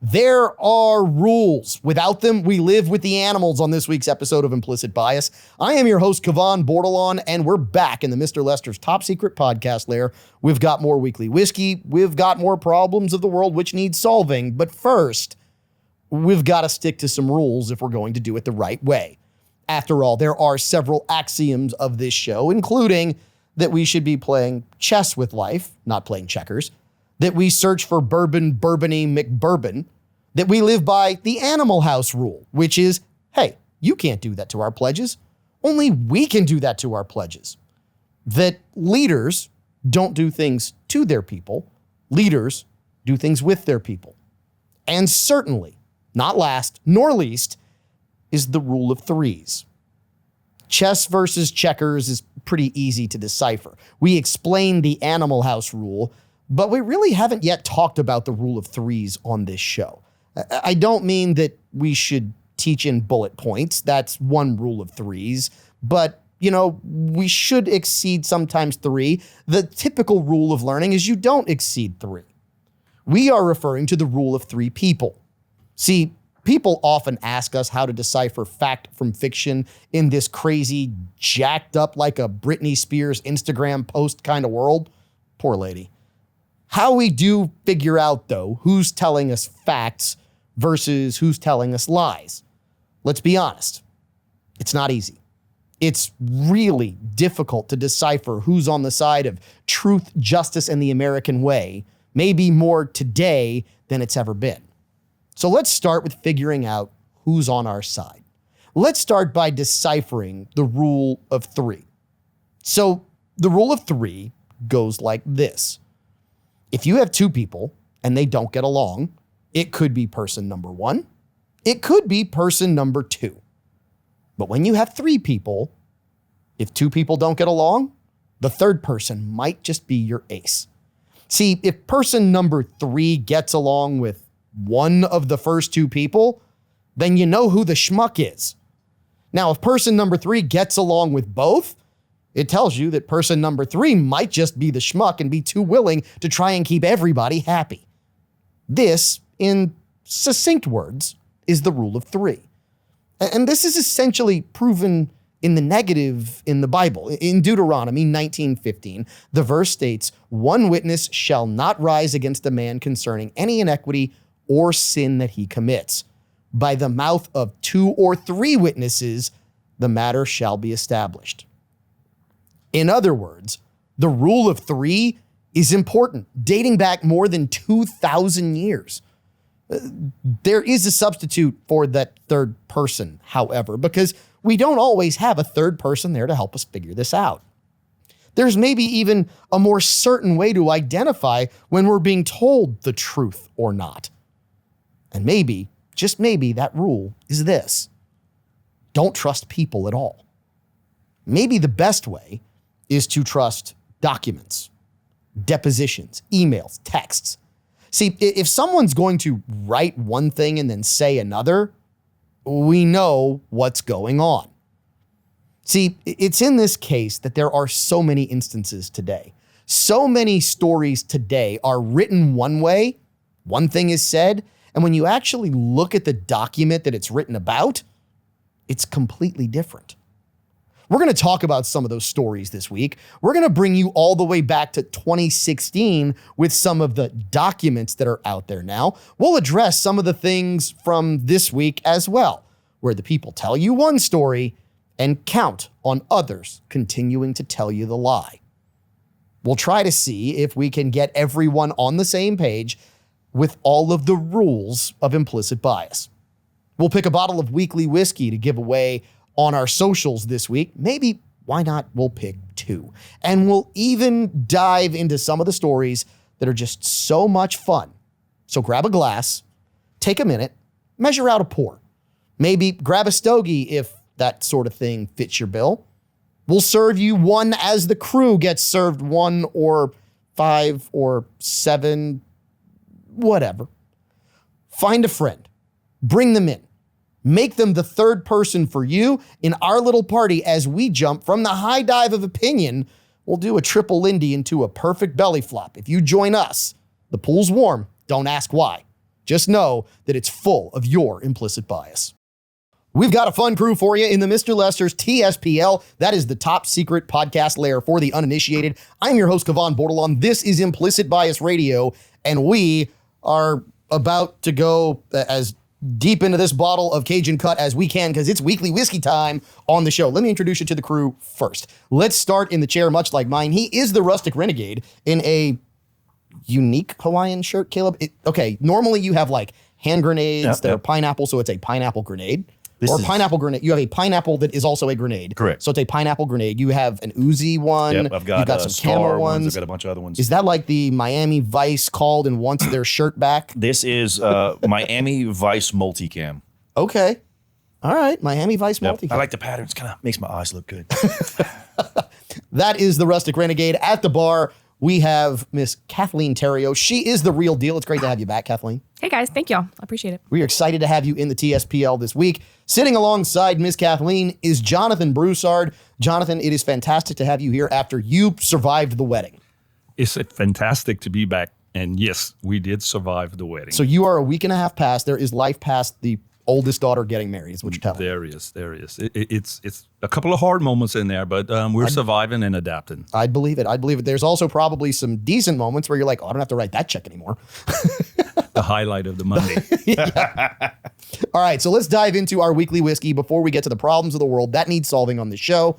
There are rules. Without them, we live with the animals on this week's episode of Implicit Bias. I am your host, Kavan Bordelon, and we're back in the Mr. Lester's top secret podcast lair. We've got more weekly whiskey. We've got more problems of the world which need solving. But first, we've got to stick to some rules if we're going to do it the right way. After all, there are several axioms of this show, including that we should be playing chess with life, not playing checkers, that we search for bourbony McBourbon, that we live by the Animal House rule, which is, hey, you can't do that to our pledges. Only we can do that to our pledges. That leaders don't do things to their people. Leaders do things with their people. And certainly, not last nor least, is the rule of threes. Chess versus checkers is pretty easy to decipher. We explained the Animal House rule, but we really haven't yet talked about the rule of threes on this show. I don't mean that we should teach in bullet points. That's one rule of threes. But, we should exceed sometimes three. The typical rule of learning is you don't exceed three. We are referring to the rule of three people. See, people often ask us how to decipher fact from fiction in this crazy, jacked up like a Britney Spears Instagram post kind of world. Poor lady. How we do figure out, though, who's telling us facts versus who's telling us lies. Let's be honest. It's not easy. It's really difficult to decipher who's on the side of truth, justice, and the American way, maybe more today than it's ever been. So let's start with figuring out who's on our side. Let's start by deciphering the rule of three. So the rule of three goes like this. If you have two people and they don't get along, it could be person number one. It could be person number two. But when you have three people, if two people don't get along, the third person might just be your ace. See, if person number three gets along with one of the first two people, then you know who the schmuck is. Now, if person number three gets along with both, it tells you that person number three might just be the schmuck and be too willing to try and keep everybody happy. This, in succinct words, is the rule of three. And this is essentially proven in the negative in the Bible. In Deuteronomy 19:15, the verse states, "One witness shall not rise against a man concerning any iniquity or sin that he commits. By the mouth of two or three witnesses, the matter shall be established." In other words, the rule of three is important, dating back more than 2,000 years. There is a substitute for that third person, however, because we don't always have a third person there to help us figure this out. There's maybe even a more certain way to identify when we're being told the truth or not. And maybe, just maybe, that rule is this: don't trust people at all. Maybe the best way is to trust documents, depositions, emails, texts. See, if someone's going to write one thing and then say another, we know what's going on. See, it's in this case that there are so many instances today. So many stories today are written one way, one thing is said, and when you actually look at the document that it's written about, it's completely different. We're going to talk about some of those stories this week. We're going to bring you all the way back to 2016 with some of the documents that are out there now. We'll address some of the things from this week as well, where the people tell you one story and count on others continuing to tell you the lie. We'll try to see if we can get everyone on the same page with all of the rules of implicit bias. We'll pick a bottle of weekly whiskey to give away on our socials this week. Maybe, why not, we'll pick two. And we'll even dive into some of the stories that are just so much fun. So grab a glass, take a minute, measure out a pour. Maybe grab a stogie if that sort of thing fits your bill. We'll serve you one as the crew gets served one or five or seven, whatever. Find a friend, bring them in. Make them the third person for you in our little party as we jump from the high dive of opinion. We'll do a triple Lindy into a perfect belly flop. If you join us, the pool's warm. Don't ask why. Just know that it's full of your implicit bias. We've got a fun crew for you in the Mr. Lester's TSPL. That is the top secret podcast lair for the uninitiated. I'm your host, Kevon Bordelon. This is Implicit Bias Radio, and we are about to go as deep into this bottle of Cajun Cut as we can because it's weekly whiskey time on the show. Let me introduce you to the crew first. Let's start in the chair, much like mine. He is the Rustic Renegade in a unique Hawaiian shirt, Caleb. Okay, normally you have like hand grenades that are pineapple, so it's a pineapple grenade. Pineapple grenade. You have a pineapple that is also a grenade. Correct. So it's a pineapple grenade. You have an Uzi one. Yep, I've got, you've got some camel ones. I've got a bunch of other ones. Is that like the Miami Vice called and wants their shirt back? This is Miami Vice Multicam. Okay. All right. Miami Vice Multicam. I like the patterns. Kind of makes my eyes look good. That is the Rustic Renegade. At the bar, we have Miss Kathleen Theriault. She is the real deal. It's great to have you back, Kathleen. Hey guys, thank y'all. I appreciate it. We are excited to have you in the TSPL this week. Sitting alongside Miss Kathleen is Jonathan Broussard. Jonathan, it is fantastic to have you here after you survived the wedding. It's fantastic to be back. And yes, we did survive the wedding. So you are a week and a half past. There is life past the oldest daughter getting married, is what you're telling me. There is. It's a couple of hard moments in there, but we're surviving and adapting. I'd believe it. There's also probably some decent moments where you're like, oh, I don't have to write that check anymore. The highlight of the Monday. All right, so let's dive into our weekly whiskey before we get to the problems of the world that need solving on the show.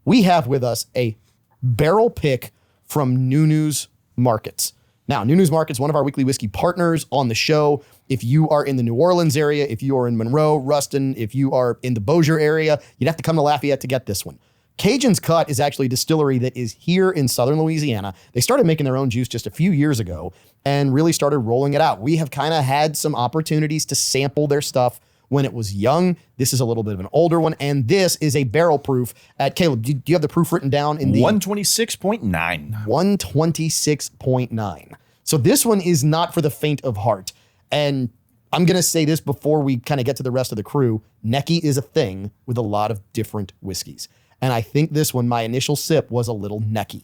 We have with us a barrel pick from Nunu's Markets. Now, Nunu's Markets, one of our weekly whiskey partners on the show. If you are in the New Orleans area, if you are in Monroe, Ruston, if you are in the Bossier area, you'd have to come to Lafayette to get this one. Cajun's Cut is actually a distillery that is here in southern Louisiana. They started making their own juice just a few years ago and really started rolling it out. We have kind of had some opportunities to sample their stuff when it was young. This is a little bit of an older one, and this is a barrel proof at Caleb. Do you have the proof written down in the 126.9? 126.9. So this one is not for the faint of heart. And I'm going to say this before we kind of get to the rest of the crew. Necky is a thing with a lot of different whiskeys. And I think this one, my initial sip was a little necky.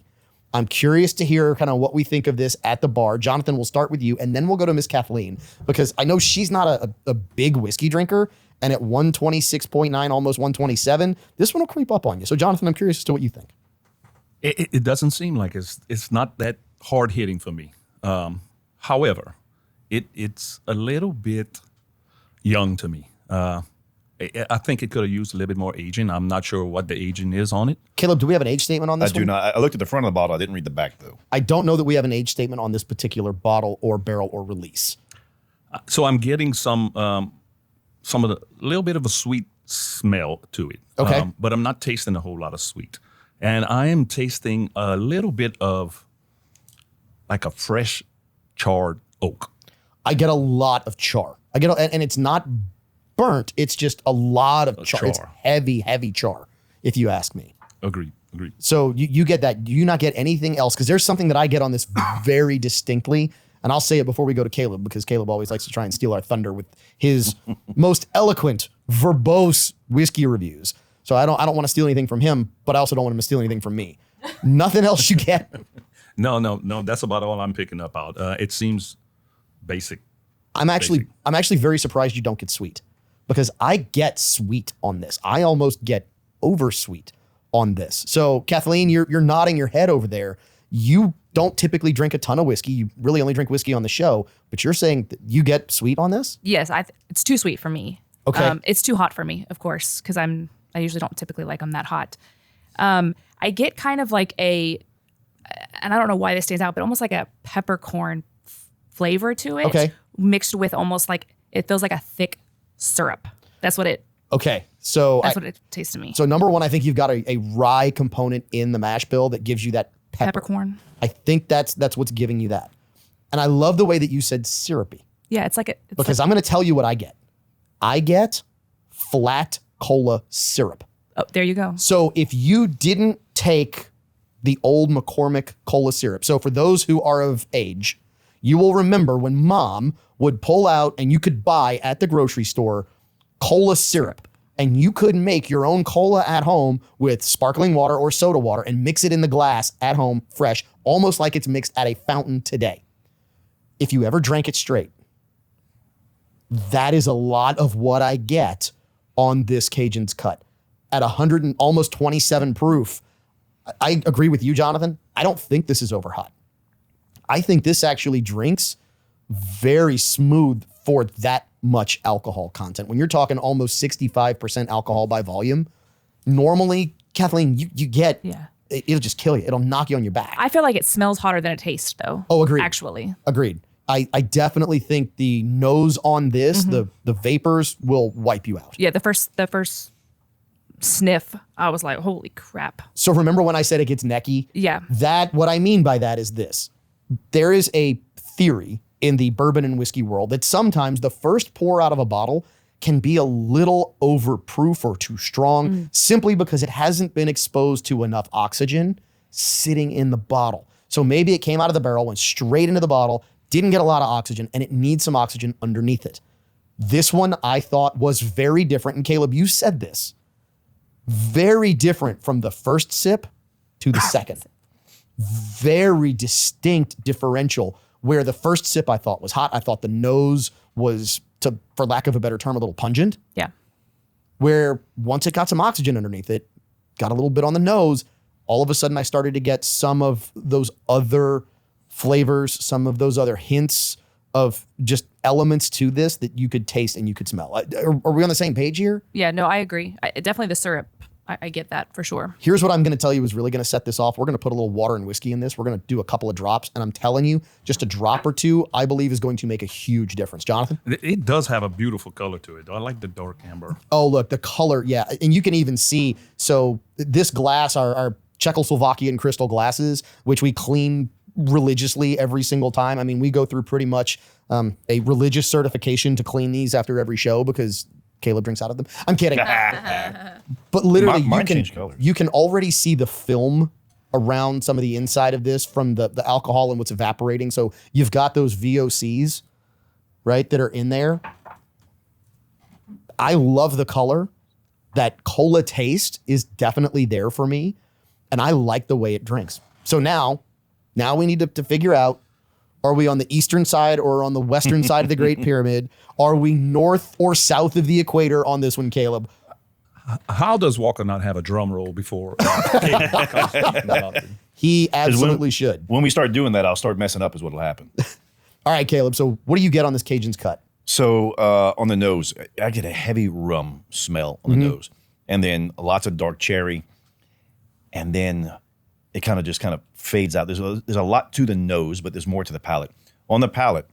I'm curious to hear kind of what we think of this at the bar. Jonathan, we'll start with you, and then we'll go to Miss Kathleen, because I know she's not a big whiskey drinker, and at 126.9, almost 127, this one will creep up on you. So, Jonathan, I'm curious as to what you think. It doesn't seem like it's not that hard hitting for me. However, it's a little bit young to me. I think it could have used a little bit more aging. I'm not sure what the aging is on it. Caleb, do we have an age statement on this one? I do not. I looked at the front of the bottle. I didn't read the back, though. I don't know that we have an age statement on this particular bottle or barrel or release. So I'm getting some of the little bit of a sweet smell to it. Okay. But I'm not tasting a whole lot of sweet. And I am tasting a little bit of like a fresh charred oak. I get a lot of char. And it's not burnt. It's just a lot of char. It's heavy char, if you ask me. Agreed. So you get that. Do you not get anything else? Because there's something that I get on this very distinctly. And I'll say it before we go to Caleb, because Caleb always likes to try and steal our thunder with his most eloquent, verbose whiskey reviews. So I don't want to steal anything from him, but I also don't want him to steal anything from me. Nothing else you get? No. That's about all I'm picking up out. It seems basic. I'm actually very surprised you don't get sweet, because I get sweet on this. I almost get over sweet on this. So Kathleen, you're nodding your head over there. You don't typically drink a ton of whiskey. You really only drink whiskey on the show, but you're saying that you get sweet on this? Yes, it's too sweet for me. Okay. It's too hot for me, of course, because I usually don't typically like them that hot. I get kind of like and I don't know why this stands out, but almost like a peppercorn flavor to it. Okay. Mixed with almost like, it feels like a thick syrup. That's what it Okay. So what it tastes to me. So number one, I think you've got a rye component in the mash bill that gives you that Peppercorn. I think that's what's giving you that. And I love the way that you said syrupy. Yeah, it's like because I'm going to tell you what I get. I get flat cola syrup. Oh, there you go. So if you didn't take the old McCormick cola syrup, so for those who are of age, you will remember when mom would pull out and you could buy at the grocery store cola syrup, and you could make your own cola at home with sparkling water or soda water and mix it in the glass at home fresh, almost like it's mixed at a fountain today. If you ever drank it straight, That is a lot of what I get on this Cajun's Cut. At 100 and almost 27 proof, I agree with you, Jonathan. I don't think this is over hot. I think this actually drinks very smooth for that much alcohol content. When you're talking almost 65% alcohol by volume, normally, Kathleen, you get, it'll just kill you. It'll knock you on your back. I feel like it smells hotter than it tastes, though. Oh, agreed. Actually. Agreed. I definitely think the nose on this, the vapors will wipe you out. Yeah, the first sniff, I was like, holy crap. So remember when I said it gets necky? Yeah. What I mean by that is this. There is a theory in the bourbon and whiskey world that sometimes the first pour out of a bottle can be a little overproof or too strong simply because it hasn't been exposed to enough oxygen sitting in the bottle. So maybe it came out of the barrel, went straight into the bottle, didn't get a lot of oxygen, and it needs some oxygen underneath it. This one I thought was very different. And Caleb, you said this. Very different from the first sip to the second. Very distinct differential where the first sip I thought was hot. I thought the nose was, for lack of a better term, a little pungent. Yeah. Where once it got some oxygen underneath it, got a little bit on the nose, all of a sudden I started to get some of those other flavors, some of those other hints of just elements to this that you could taste and you could smell. Are we on the same page here? Yeah, no, I agree. Definitely the syrup. I get that for sure. Here's what I'm going to tell you is really going to set this off. We're going to put a little water and whiskey in this. We're going to do a couple of drops. And I'm telling you, just a drop or two, I believe is going to make a huge difference. Jonathan? It does have a beautiful color to it. I like the dark amber. Oh, look, the color. Yeah. And you can even see. So this glass, our Czechoslovakian crystal glasses, which we clean religiously every single time. I mean, we go through pretty much a religious certification to clean these after every show because Caleb drinks out of them. I'm kidding. But literally, you can already see the film around some of the inside of this from the alcohol and what's evaporating. So you've got those VOCs, right, that are in there. I love the color. That cola taste is definitely there for me. And I like the way it drinks. So now we need to figure out, are we on the eastern side or on the western side of the Great Pyramid? Are we north or south of the equator on this one, Caleb? How does Walker not have a drum roll before? He absolutely should. When we start doing that, I'll start messing up is what'll happen. All right, Caleb. So what do you get on this Cajun's Cut? So on the nose, I get a heavy rum smell on the nose. And then lots of dark cherry. And then it kind of fades out. There's a lot to the nose, but there's more to the palate. On the palate,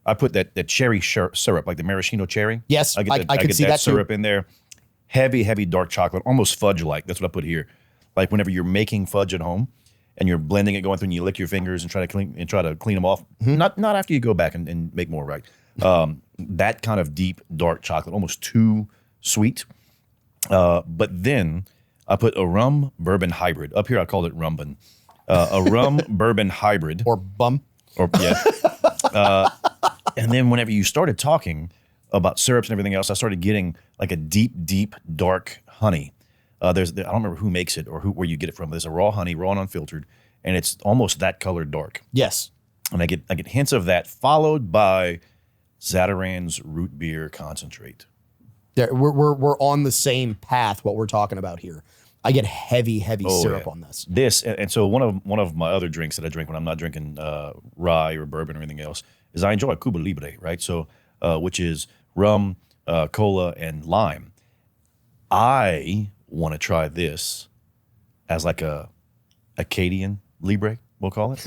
I put that cherry syrup, like the maraschino cherry. Yes, I could see that that syrup too. in there. Heavy, heavy dark chocolate, almost fudge-like. That's what I put here. Like whenever you're making fudge at home and you're blending it, going through, and you lick your fingers and try to clean them off. Not after you go back and make more, right? That kind of deep dark chocolate, almost too sweet. But then I put a rum bourbon hybrid. Up here I called it rumbin. A rum bourbon hybrid. Or bum. And then whenever you started talking about syrups and everything else, I started getting like a deep, deep, dark honey. I don't remember who makes it or where you get it from. There's a raw honey, raw and unfiltered, and it's almost that color dark. Yes. And I get hints of that, followed by Zatarain's root beer concentrate. We're on the same path. What we're talking about here, I get heavy syrup on this. And so one of my other drinks that I drink when I'm not drinking rye or bourbon or anything else is I enjoy Cuba Libre, right? So which is rum, cola, and lime. I want to try this as like a Acadian Libre, we'll call it.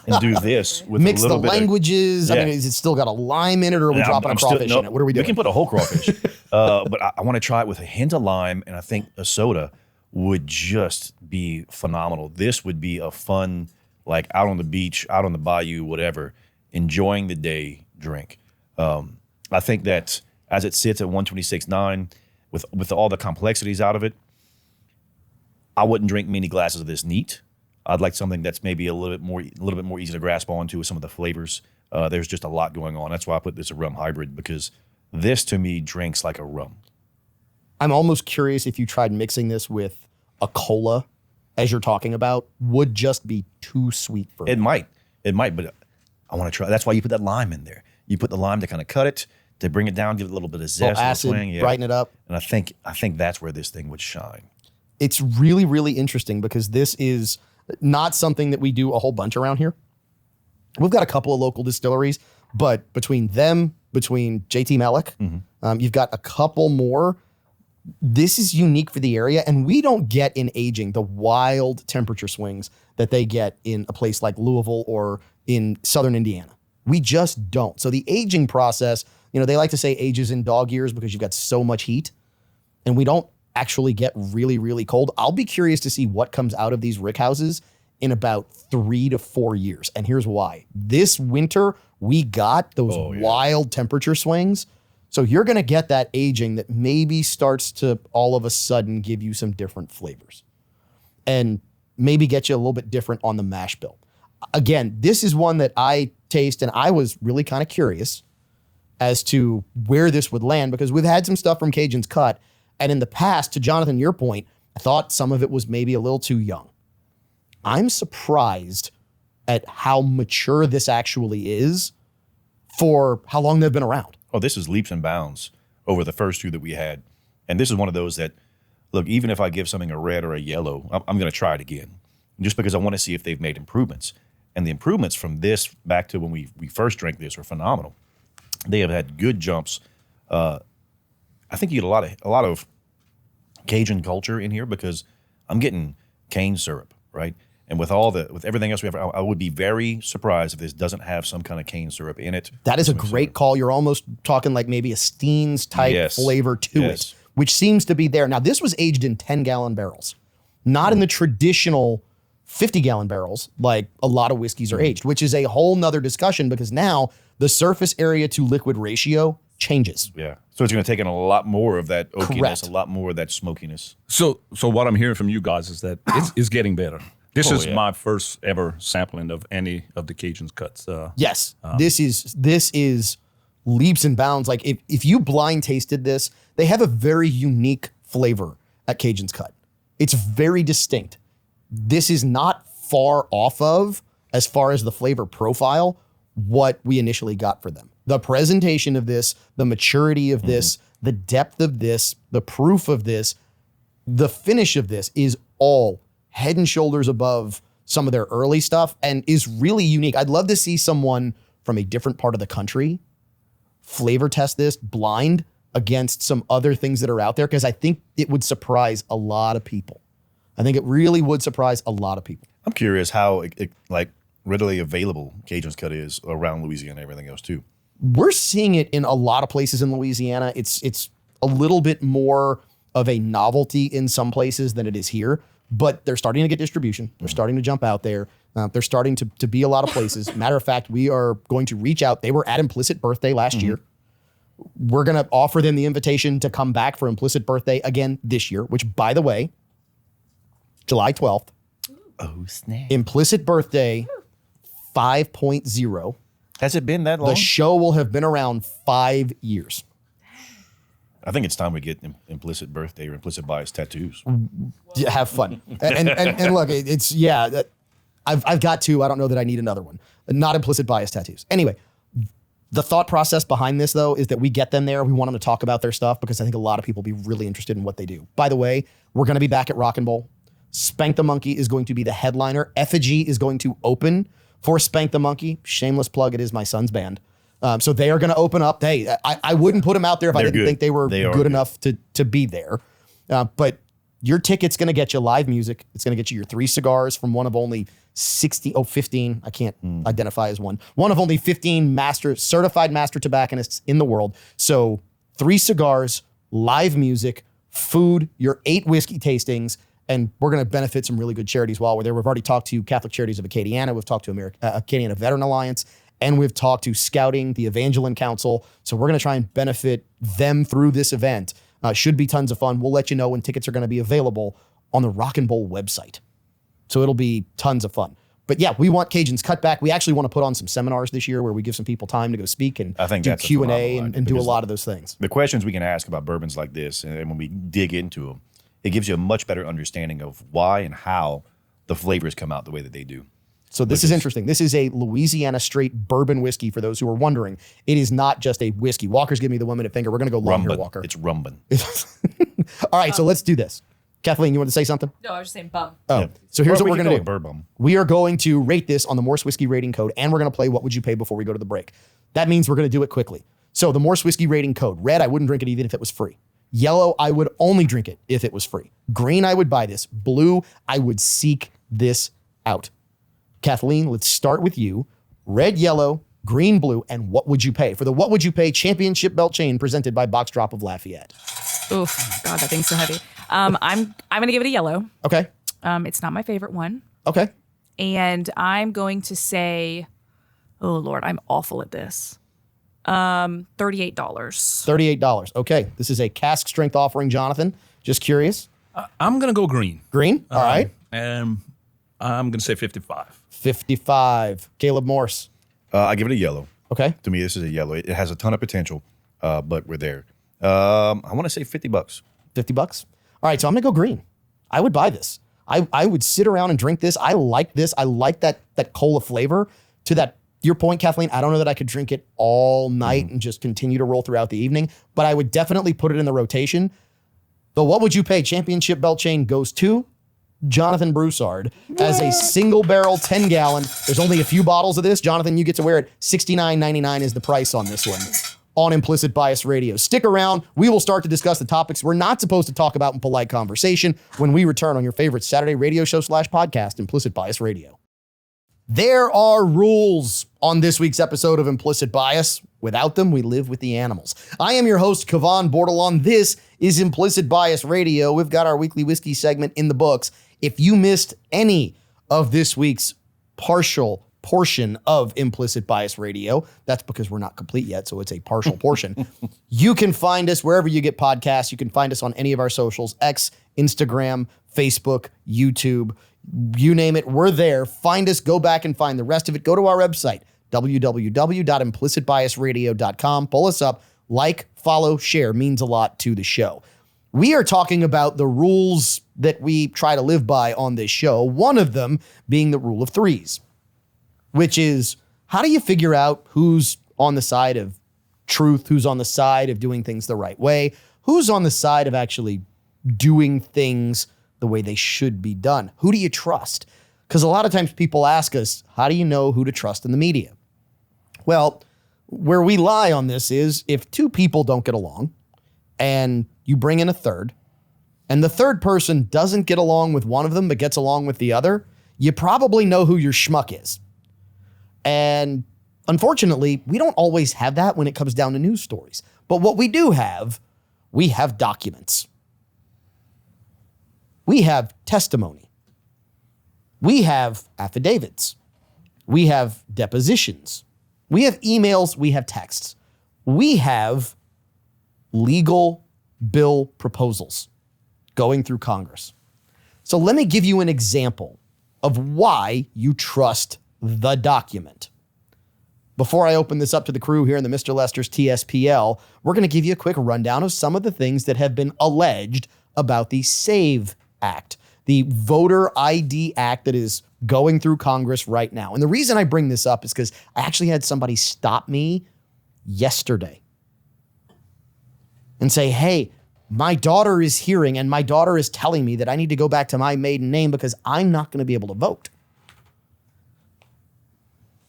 And do this with mix a little the bit languages. Yeah. I mean, is it still got a lime in it, or are we dropping a crawfish in it? What are we doing? We can put a whole crawfish, but I want to try it with a hint of lime, and I think a soda would just be phenomenal. This would be a fun, like out on the beach, out on the bayou, whatever, enjoying the day drink. I think that as it sits at 126.9, with all the complexities out of it, I wouldn't drink many glasses of this neat. I'd like something that's maybe a little bit more easy to grasp onto with some of the flavors. There's just a lot going on. That's why I put this a rum hybrid, because this to me drinks like a rum. I'm almost curious if you tried mixing this with a cola, as you're talking about, would just be too sweet for me. It might, but I want to try. That's why you put that lime in there. You put the lime to kind of cut it, to bring it down, give it a little bit of zest, little acid, swing, brighten it up. And I think that's where this thing would shine. It's really, really interesting because this is not something that we do a whole bunch around here. We've got a couple of local distilleries, but between JT Mellick, you've got a couple more. This is unique for the area, and we don't get in aging the wild temperature swings that they get in a place like Louisville or in southern Indiana. We just don't. So the aging process, they like to say ages in dog years because you've got so much heat, and we don't actually get really, really cold. I'll be curious to see what comes out of these rick houses in about 3 to 4 years. And here's why. This winter, we got those wild temperature swings. So you're going to get that aging that maybe starts to all of a sudden give you some different flavors and maybe get you a little bit different on the mash bill. Again, this is one that I taste, and I was really kind of curious as to where this would land because we've had some stuff from Cajun's Cut. And in the past, to Jonathan, your point, I thought some of it was maybe a little too young. I'm surprised at how mature this actually is for how long they've been around. Oh, this is leaps and bounds over the first two that we had. And this is one of those that, look, even if I give something a red or a yellow, I'm going to try it again just because I want to see if they've made improvements. And the improvements from this back to when we first drank this are phenomenal. They have had good jumps. I think you get a lot of Cajun culture in here because I'm getting cane syrup, right? And with everything else we have, I would be very surprised if this doesn't have some kind of cane syrup in it. That is a great call. You're almost talking like maybe a Steen's type flavor to it, which seems to be there. Now, this was aged in 10-gallon barrels, not in the traditional 50-gallon barrels like a lot of whiskeys are aged, which is a whole nother discussion because now the surface area to liquid ratio changes. Yeah. So it's going to take in a lot more of that oakiness, Correct. a lot more of that smokiness. So what I'm hearing from you guys is that it's getting better. This is my first ever sampling of any of the Cajun's Cuts. Yes, this is leaps and bounds. Like if you blind tasted this, they have a very unique flavor at Cajun's Cut. It's very distinct. This is not far off of, as far as the flavor profile, what we initially got for them. The presentation of this, the maturity of this, the depth of this, the proof of this, the finish of this is all head and shoulders above some of their early stuff and is really unique. I'd love to see someone from a different part of the country flavor test this blind against some other things that are out there because I think it would surprise a lot of people. I think it really would surprise a lot of people. I'm curious how like readily available Cajun's Cut is around Louisiana and everything else too. We're seeing it in a lot of places in Louisiana. It's a little bit more of a novelty in some places than it is here, but they're starting to get distribution. They're starting to jump out there. They're starting to be a lot of places. Matter of fact, we are going to reach out. They were at Implicit Birthday last year. We're going to offer them the invitation to come back for Implicit Birthday again this year, which, by the way, July 12th. Oh, snap. Implicit Birthday 5.0. Has it been that long? The show will have been around 5 years. I think it's time we get Implicit Birthday or Implicit Bias tattoos. Yeah, have fun. And look, I've got two. I don't know that I need another one. Not Implicit Bias tattoos. Anyway, the thought process behind this, though, is that we get them there. We want them to talk about their stuff because I think a lot of people will be really interested in what they do. By the way, we're going to be back at Rock and Bowl. Spank the Monkey is going to be the headliner. Effigy is going to open for Spank the Monkey. Shameless plug, it is my son's band. So they are going to open up. Hey, I wouldn't put them out there if I didn't think they were good enough to be there. But your ticket's going to get you live music. It's going to get you your 3 cigars from one of only 15. I can't identify as one. One of only 15 certified master tobacconists in the world. So 3 cigars, live music, food, your 8 whiskey tastings, and we're going to benefit some really good charities while we're there. We've already talked to Catholic Charities of Acadiana. We've talked to Acadiana Veteran Alliance, and we've talked to Scouting, the Evangeline Council. So we're going to try and benefit them through this event. Should be tons of fun. We'll let you know when tickets are going to be available on the Rock and Bowl website. So it'll be tons of fun. But yeah, we want Cajun's Cut back. We actually want to put on some seminars this year where we give some people time to go speak and I think do that's Q&A and do a lot of those things. The questions we can ask about bourbons like this, and when we dig into them, it gives you a much better understanding of why and how the flavors come out the way that they do. So this is interesting. This is a Louisiana straight bourbon whiskey for those who are wondering. It is not just a whiskey. Walker's giving me the 1 minute finger. We're going to go long here, Walker. It's rumbin. All right, so let's do this. Kathleen, you want to say something? No, I was just saying bum. Oh, so here's what we're going to do. Bourbon. We are going to rate this on the Morse Whiskey rating code, and we're going to play What Would You Pay before we go to the break. That means we're going to do it quickly. So the Morse Whiskey rating code: red, I wouldn't drink it even if it was free. Yellow, I would only drink it if it was free. Green, I would buy this. Blue, I would seek this out. Kathleen, let's start with you. Red, yellow, green, blue, and what would you pay? For the What Would You Pay championship belt chain presented by Box Drop of Lafayette. Oof, God, that thing's so heavy. I'm going to give it a yellow. Okay. It's not my favorite one. Okay. And I'm going to say, oh Lord, I'm awful at this. $38. $38. Okay. This is a cask strength offering, Jonathan. Just curious. I'm going to go green. Green? All right. And I'm going to say 55. 55. Caleb Morse. I give it a yellow. Okay. To me, this is a yellow. It has a ton of potential, but we're there. I want to say $50. $50. All right, so I'm gonna go green. I would buy this. I would sit around and drink this. I like this. I like that cola flavor. To your point, Kathleen, I don't know that I could drink it all night and just continue to roll throughout the evening, but I would definitely put it in the rotation. The What Would You Pay championship belt chain goes to Jonathan Broussard as a single barrel 10 gallon. There's only a few bottles of this. Jonathan, you get to wear it. $69.99 is the price on this one on Implicit Bias Radio. Stick around. We will start to discuss the topics we're not supposed to talk about in polite conversation when we return on your favorite Saturday radio show / podcast, Implicit Bias Radio. There are rules on this week's episode of Implicit Bias. Without them, we live with the animals. I am your host, Kavan Bordelon. This is Implicit Bias Radio. We've got our weekly whiskey segment in the books. If you missed any of this week's partial portion of Implicit Bias Radio, that's because we're not complete yet, so it's a partial portion. You can find us wherever you get podcasts. You can find us on any of our socials: X, Instagram, Facebook, YouTube. You name it, we're there. Find us, go back and find the rest of it. Go to our website, www.implicitbiasradio.com. Pull us up, like, follow, share. Means a lot to the show. We are talking about the rules that we try to live by on this show, one of them being the rule of threes, which is, how do you figure out who's on the side of truth, who's on the side of doing things the right way, who's on the side of actually doing things the way they should be done? Who do you trust? Because a lot of times people ask us, how do you know who to trust in the media? Well, where we lie on this is, if two people don't get along and you bring in a third, and the third person doesn't get along with one of them but gets along with the other, you probably know who your schmuck is. And unfortunately, we don't always have that when it comes down to news stories. But what we do have, we have documents. We have testimony. We have affidavits. We have depositions. We have emails. We have texts. We have legal bill proposals going through Congress. So let me give you an example of why you trust the document. Before I open this up to the crew here in the Mr. Lester's TSPL, we're going to give you a quick rundown of some of the things that have been alleged about the SAVE Act, the Voter ID Act that is going through Congress right now. And the reason I bring this up is because I actually had somebody stop me yesterday and say, hey, my daughter is hearing and my daughter is telling me that I need to go back to my maiden name because I'm not going to be able to vote.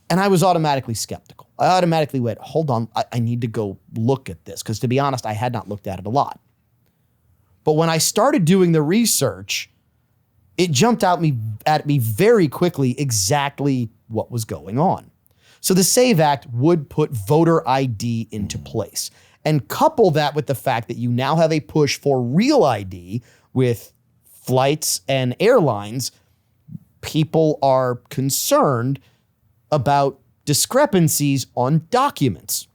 And I was automatically skeptical. I automatically went, hold on, I need to go look at this. Because to be honest, I had not looked at it a lot. But when I started doing the research, it jumped out at me very quickly exactly what was going on. So the SAVE Act would put voter ID into place. And couple that with the fact that you now have a push for real ID with flights and airlines, people are concerned about discrepancies on documents.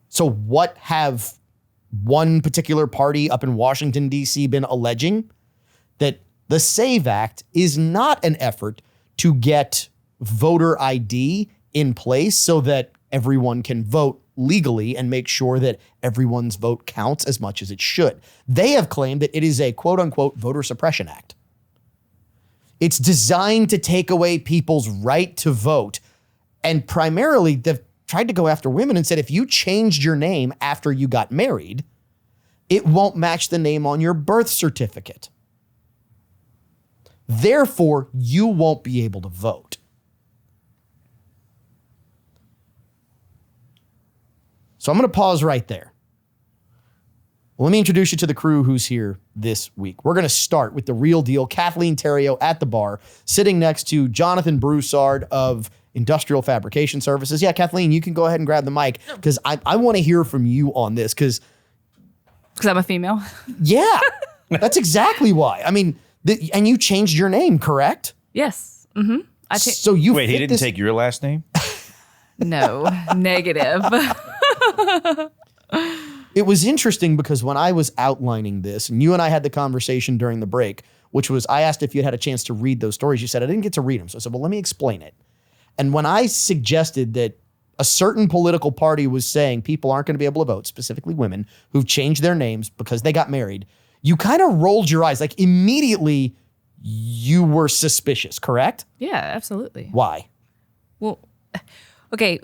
So what have one particular party up in Washington, D.C. been alleging? That the SAVE Act is not an effort to get voter ID in place so that everyone can vote legally and make sure that everyone's vote counts as much as it should. They have claimed that it is a quote unquote voter suppression act. It's designed to take away people's right to vote. And primarily, they've tried to go after women and said, if you changed your name after you got married, it won't match the name on your birth certificate. Therefore, you won't be able to vote. So I'm going to pause right there. Let me introduce you to the crew who's here this week. We're going to start with the real deal, Kathleen Theriault at the bar, sitting next to Jonathan Broussard of Industrial Fabrication Services. Yeah, Kathleen, you can go ahead and grab the mic because I want to hear from you on this because I'm a female. Yeah, that's exactly why. I mean, and you changed your name, correct? Yes. Mm-hmm. So you Wait, he didn't take your last name? No, negative. It was interesting because when I was outlining this, and you and I had the conversation during the break, which was I asked if you had a chance to read those stories. You said, I didn't get to read them. So I said, well, let me explain it. And when I suggested that a certain political party was saying people aren't going to be able to vote, specifically women who've changed their names because they got married, you kind of rolled your eyes. Like immediately you were suspicious, correct? Yeah, absolutely. Why? Well, okay,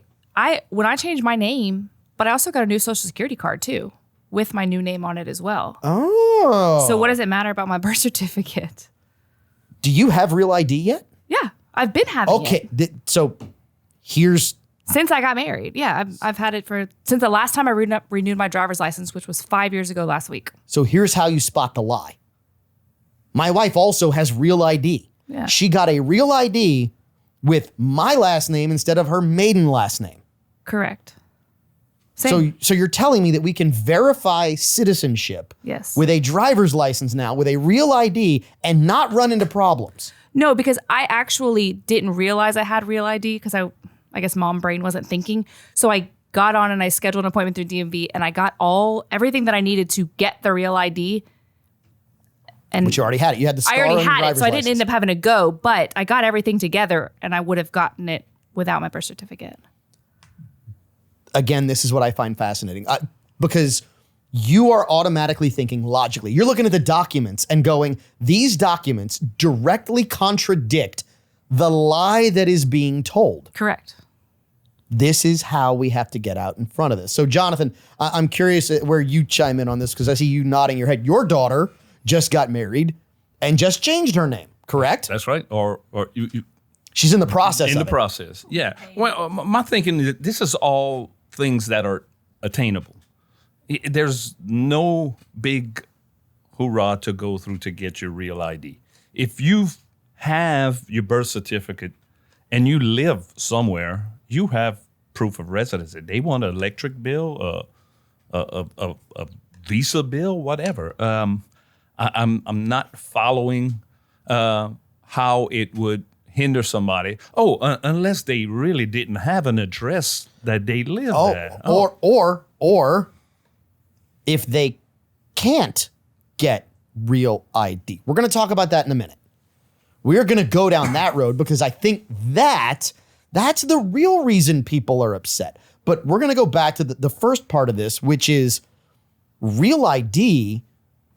when I changed my name, but I also got a new social security card too, with my new name on it as well. Oh. So what does it matter about my birth certificate? Do you have Real ID yet? Yeah, I've been having Okay, it. So here's... Since I got married. Yeah, I've had it since the last time I renewed my driver's license, which was 5 years ago last week. So here's how you spot the lie. My wife also has Real ID. Yeah. She got a Real ID with my last name instead of her maiden last name. Correct. Same. So you're telling me that we can verify citizenship Yes. with a driver's license now, with a Real ID, and not run into problems? No, because I actually didn't realize I had Real ID because I guess mom brain wasn't thinking. So I got on and I scheduled an appointment through DMV and I got everything that I needed to get the Real ID. And But you already had it. You had the star I already on your had it, driver's so I didn't license. end up having to go, but I got everything together and I would have gotten it without my birth certificate. Again, this is what I find fascinating because you are automatically thinking logically. You're looking at the documents and going, these documents directly contradict the lie that is being told. Correct. This is how we have to get out in front of this. So, Jonathan, I'm curious where you chime in on this because I see you nodding your head. Your daughter just got married and just changed her name, correct? That's right. Or you She's in the process in of the it. process. Yeah. Well, my thinking is that this is all things that are attainable. There's no big hoorah to go through to get your Real ID. If you have your birth certificate and you live somewhere, you have proof of residency. They want an electric bill, a visa bill, whatever. I'm not following how it would hinder somebody. Unless they really didn't have an address that they live at. Or if they can't get Real ID. We're going to talk about that in a minute. We're going to go down that road because I think that's the real reason people are upset. But we're going to go back to the first part of this, which is Real ID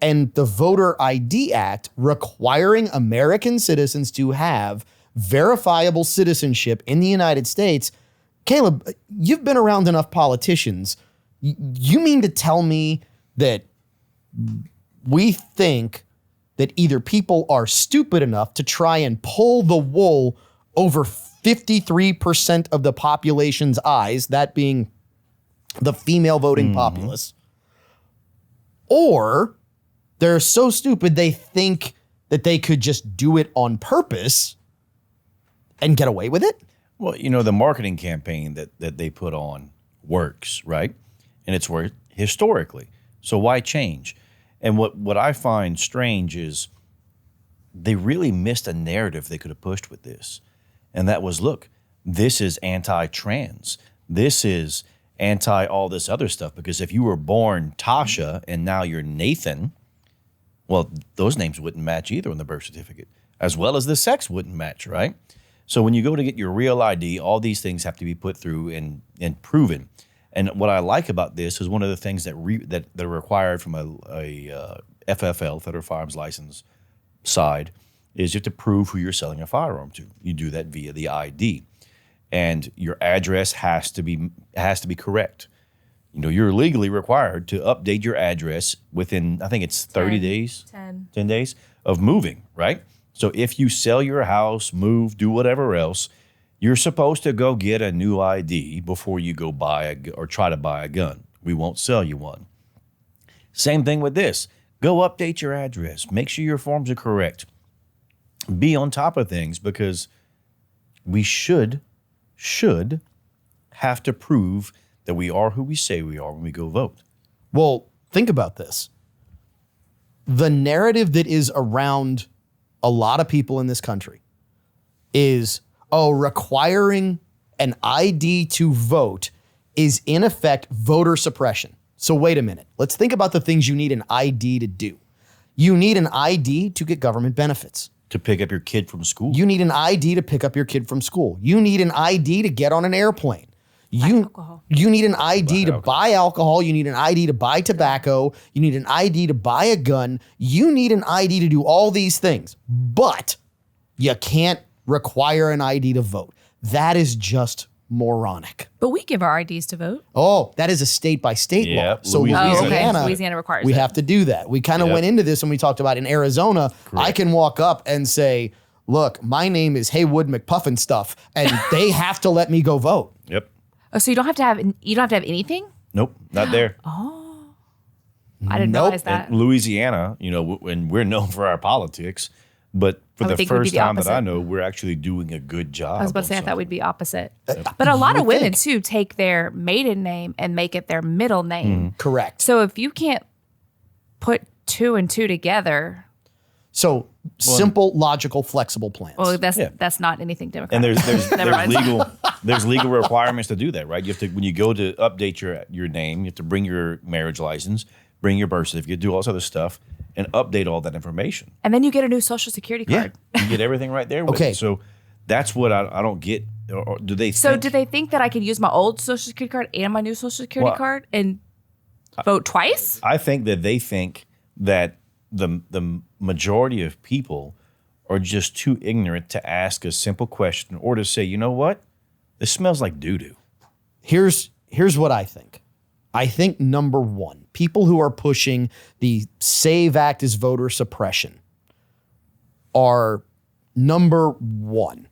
and the Voter ID Act requiring American citizens to have verifiable citizenship in the United States. Caleb, you've been around enough politicians. You mean to tell me that we think that either people are stupid enough to try and pull the wool over 53% of the population's eyes, that being the female voting populace, or they're so stupid they think that they could just do it on purpose and get away with it? Well, the marketing campaign that they put on works, right? And it's worked historically. So why change? And what I find strange is they really missed a narrative they could have pushed with this. And that was, look, this is anti-trans. This is anti all this other stuff. Because if you were born Tasha and now you're Nathan, well, those names wouldn't match either on the birth certificate, as well as the sex wouldn't match, right? So when you go to get your Real ID, all these things have to be put through and proven. And what I like about this is one of the things that are required from a FFL, Federal Firearms License side, is you have to prove who you're selling a firearm to. You do that via the ID, and your address has to be correct. You know, you're legally required to update your address within, I think it's 30 days, 10 days of moving, right? So if you sell your house, move, do whatever else, you're supposed to go get a new ID before you go or try to buy a gun. We won't sell you one. Same thing with this. Go update your address. Make sure your forms are correct. Be on top of things, because we should have to prove that we are who we say we are when we go vote. Well, think about this. The narrative that is around a lot of people in this country is, requiring an ID to vote is in effect voter suppression. So wait a minute. Let's think about the things you need an ID to do. You need an ID to get government benefits. To pick up your kid from school. You need an ID to pick up your kid from school. You need an ID to get on an airplane. You need an ID to buy alcohol. You need an ID to buy tobacco. You need an ID to buy a gun. You need an ID to do all these things, but you can't require an ID to vote. That is just moronic. But we give our IDs to vote. Oh, that is a state by state law. So Louisiana requires we it. have to do that. We kind of went into this when we talked about in Arizona. Correct. I can walk up and say, look, my name is Haywood McPuffin stuff, and they have to let me go vote. Yep. Oh, so you don't have to have anything? Nope, not there. I didn't realize that. In Louisiana, you know, and we're known for our politics, but for the first time that I know, we're actually doing a good job. I was about to say, I thought we'd be opposite. But a lot of women, too, take their maiden name and make it their middle name. Correct. So if you can't put 2 and 2 together. So simple, logical, flexible plans. Well, that's not anything Democrat. And there's legal requirements to do that, right? You have to, when you go to update your name, you have to bring your marriage license, bring your birth certificate, do all this other stuff, and update all that information. And then you get a new Social Security card. Yeah, you get everything right there. With it. So that's what I don't get. Or do they? So do they think that I could use my old Social Security card and my new Social Security card and vote twice? I think that they think that the majority of people are just too ignorant to ask a simple question or to say, you know what, this smells like doo-doo. Here's what I think. I think, number one, people who are pushing the SAVE Act as voter suppression are, number one,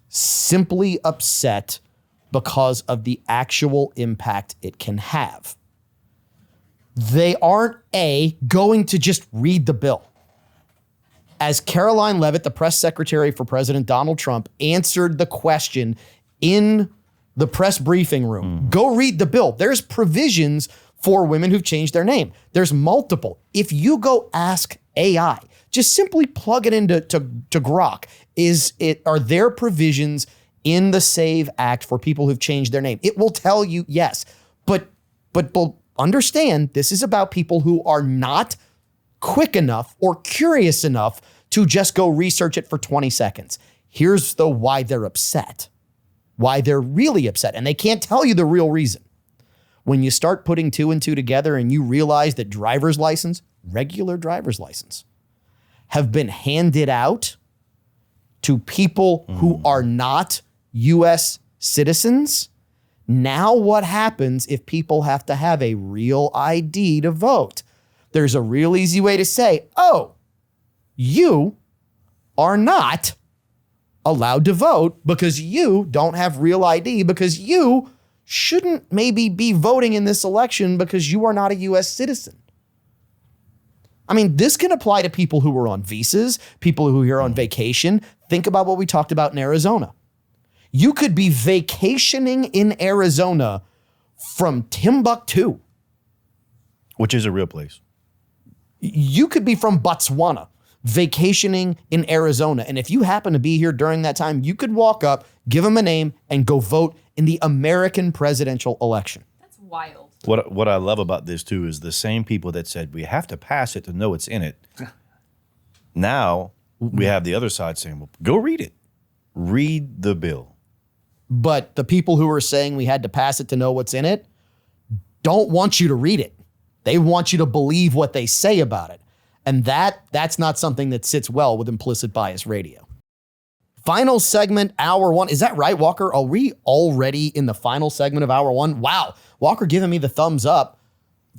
simply upset because of the actual impact it can have. They aren't, going to just read the bill. As Caroline Leavitt, the press secretary for President Donald Trump, answered the question in the press briefing room, go read the bill. There's provisions for women who've changed their name. There's multiple. If you go ask AI, just simply plug it into Grok, are there provisions in the SAVE Act for people who've changed their name? It will tell you yes, but understand this is about people who are not quick enough or curious enough to just go research it for 20 seconds. Here's why they're upset. Why they're really upset. And they can't tell you the real reason. When you start putting 2 and 2 together and you realize that driver's license, regular driver's license, have been handed out to people who are not U.S. citizens, now what happens if people have to have a real ID to vote? There's a real easy way to say, you are not allowed to vote because you don't have real ID, because you shouldn't maybe be voting in this election because you are not a U.S. citizen. I mean, this can apply to people who are on visas, people who are on vacation. Think about what we talked about in Arizona. You could be vacationing in Arizona from Timbuktu. Which is a real place. You could be from Botswana vacationing in Arizona. And if you happen to be here during that time, you could walk up, give them a name, and go vote in the American presidential election. That's wild. What I love about this, too, is the same people that said we have to pass it to know what's in it. Now we have the other side saying, well, go read it. Read the bill. But the people who are saying we had to pass it to know what's in it don't want you to read it. They want you to believe what they say about it. And that's not something that sits well with Implicit Bias Radio. Final segment, hour one. Is that right, Walker? Are we already in the final segment of hour one? Wow. Walker giving me the thumbs up.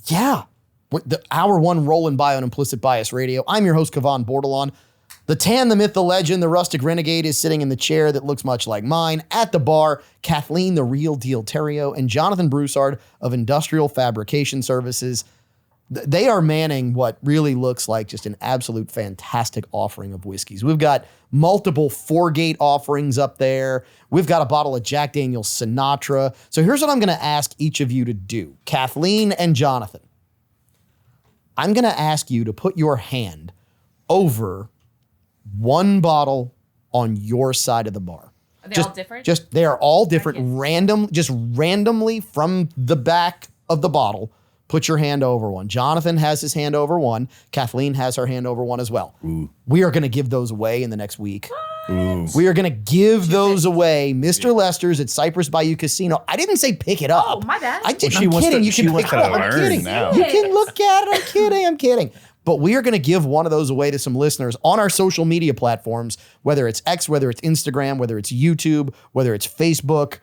Yeah. The hour one rolling by on Implicit Bias Radio. I'm your host, Kavan Bordelon. The tan, the myth, the legend, the rustic renegade is sitting in the chair that looks much like mine. At the bar, Kathleen, the real deal Terrio, and Jonathan Broussard of Industrial Fabrication Services. They are manning what really looks like just an absolute fantastic offering of whiskeys. We've got multiple Four-Gate offerings up there. We've got a bottle of Jack Daniel's Sinatra. So here's what I'm going to ask each of you to do. Kathleen and Jonathan, I'm going to ask you to put your hand over one bottle on your side of the bar. Are they all different? They are all different. Brackets. Randomly from the back of the bottle. Put your hand over one. Jonathan has his hand over one. Kathleen has her hand over one as well. Ooh. We are going to give those away in the next week. Ooh. We are going to give those away. Mr. Lester's at Cypress Bayou Casino. I didn't say pick it up. Oh, my bad. I did. Well, she I'm wants kidding. to- You she can wants pick it to up. I'm learn kidding. now. You can look at it. I'm kidding. But we are going to give one of those away to some listeners on our social media platforms, whether it's X, whether it's Instagram, whether it's YouTube, whether it's Facebook.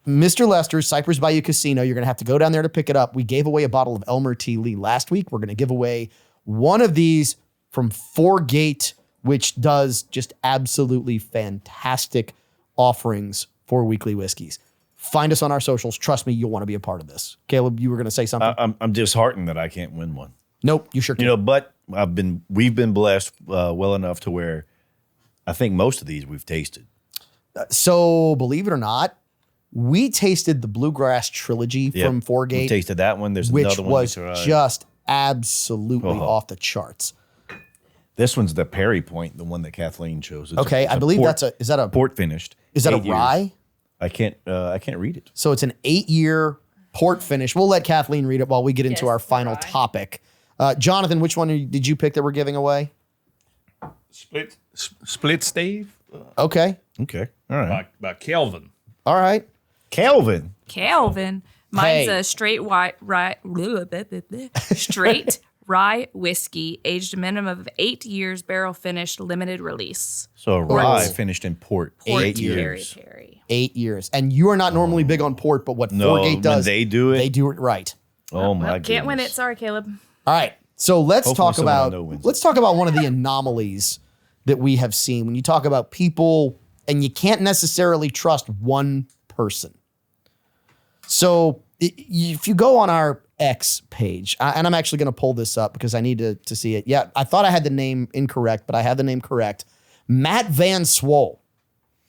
Mr. Lester's, Cypress Bayou Casino. You're going to have to go down there to pick it up. We gave away a bottle of Elmer T. Lee last week. We're going to give away one of these from Four-Gate, which does just absolutely fantastic offerings for weekly whiskeys. Find us on our socials. Trust me, you'll want to be a part of this. Caleb, you were going to say something? I'm disheartened that I can't win one. Nope, you sure can. But we've been blessed well enough to where I think most of these we've tasted. So, believe it or not, we tasted the Bluegrass Trilogy Yep. from We Four-Gate, tasted that one. There's which another one was we tried. just absolutely off the charts. This one's the Perry Point, the one that Kathleen chose. It's Okay, I believe is that a port finished. is that a 8 years. rye? I can't read it. So it's an 8-year port finish. We'll let Kathleen read it while we get into Yes, our final rye. topic. Jonathan, which one did you pick that we're giving away? Split Stave Okay. Okay, all right. by Kelvin. All right. Calvin. Calvin. Mine's Hey. a straight rye whiskey, aged a minimum of 8 years, barrel finished, limited release. So a rye Right. finished in port. Port 8 Terry, years. Terry. 8 years. And you are not normally big on port, but what No, Four-Gate when does, they do it. they do it right. Oh my Well, goodness. can't win it. Sorry, Caleb. All right. So let's Hopefully talk someone I about know wins let's talk about one of the anomalies that we have seen when you talk about people and you can't necessarily trust one person. So if you go on our X page, and I'm actually going to pull this up because I need to see it. Yeah, I thought I had the name incorrect, but I had the name correct. Matt Van Swole.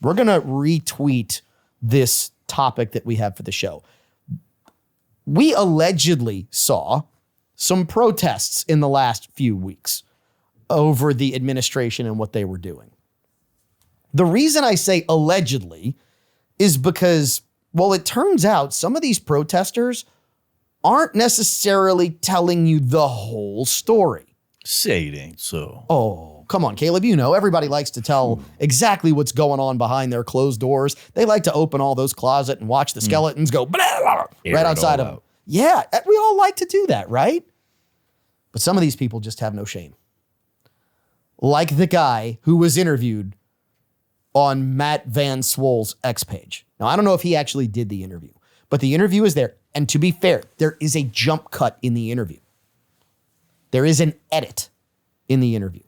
We're going to retweet this topic that we have for the show. We allegedly saw some protests in the last few weeks over the administration and what they were doing. The reason I say allegedly is because, well, it turns out some of these protesters aren't necessarily telling you the whole story. Say it ain't so. Oh, come on, Caleb. You know, everybody likes to tell exactly what's going on behind their closed doors. They like to open all those closets and watch the skeletons go blah, blah, blah, Air right it outside all of them. out. Yeah, we all like to do that, right? But some of these people just have no shame. Like the guy who was interviewed on Matt Van Swole's X page. Now, I don't know if he actually did the interview, but the interview is there. And to be fair, there is a jump cut in the interview. There is an edit in the interview.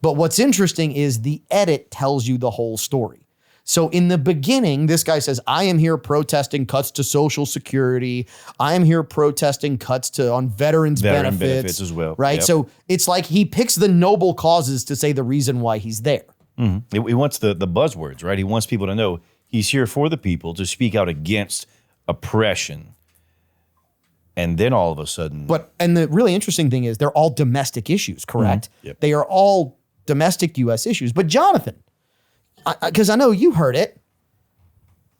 But what's interesting is the edit tells you the whole story. So in the beginning, this guy says, I am here protesting cuts to Social Security. I am here protesting cuts on veterans Veteran benefits. benefits as well. Right? Yep. So it's like he picks the noble causes to say the reason why he's there. He wants the buzzwords, right? He wants people to know he's here for the people to speak out against oppression. And then all of a sudden, And the really interesting thing is they're all domestic issues, correct? Yep. They are all domestic U.S. issues. But Jonathan, because I know you heard it,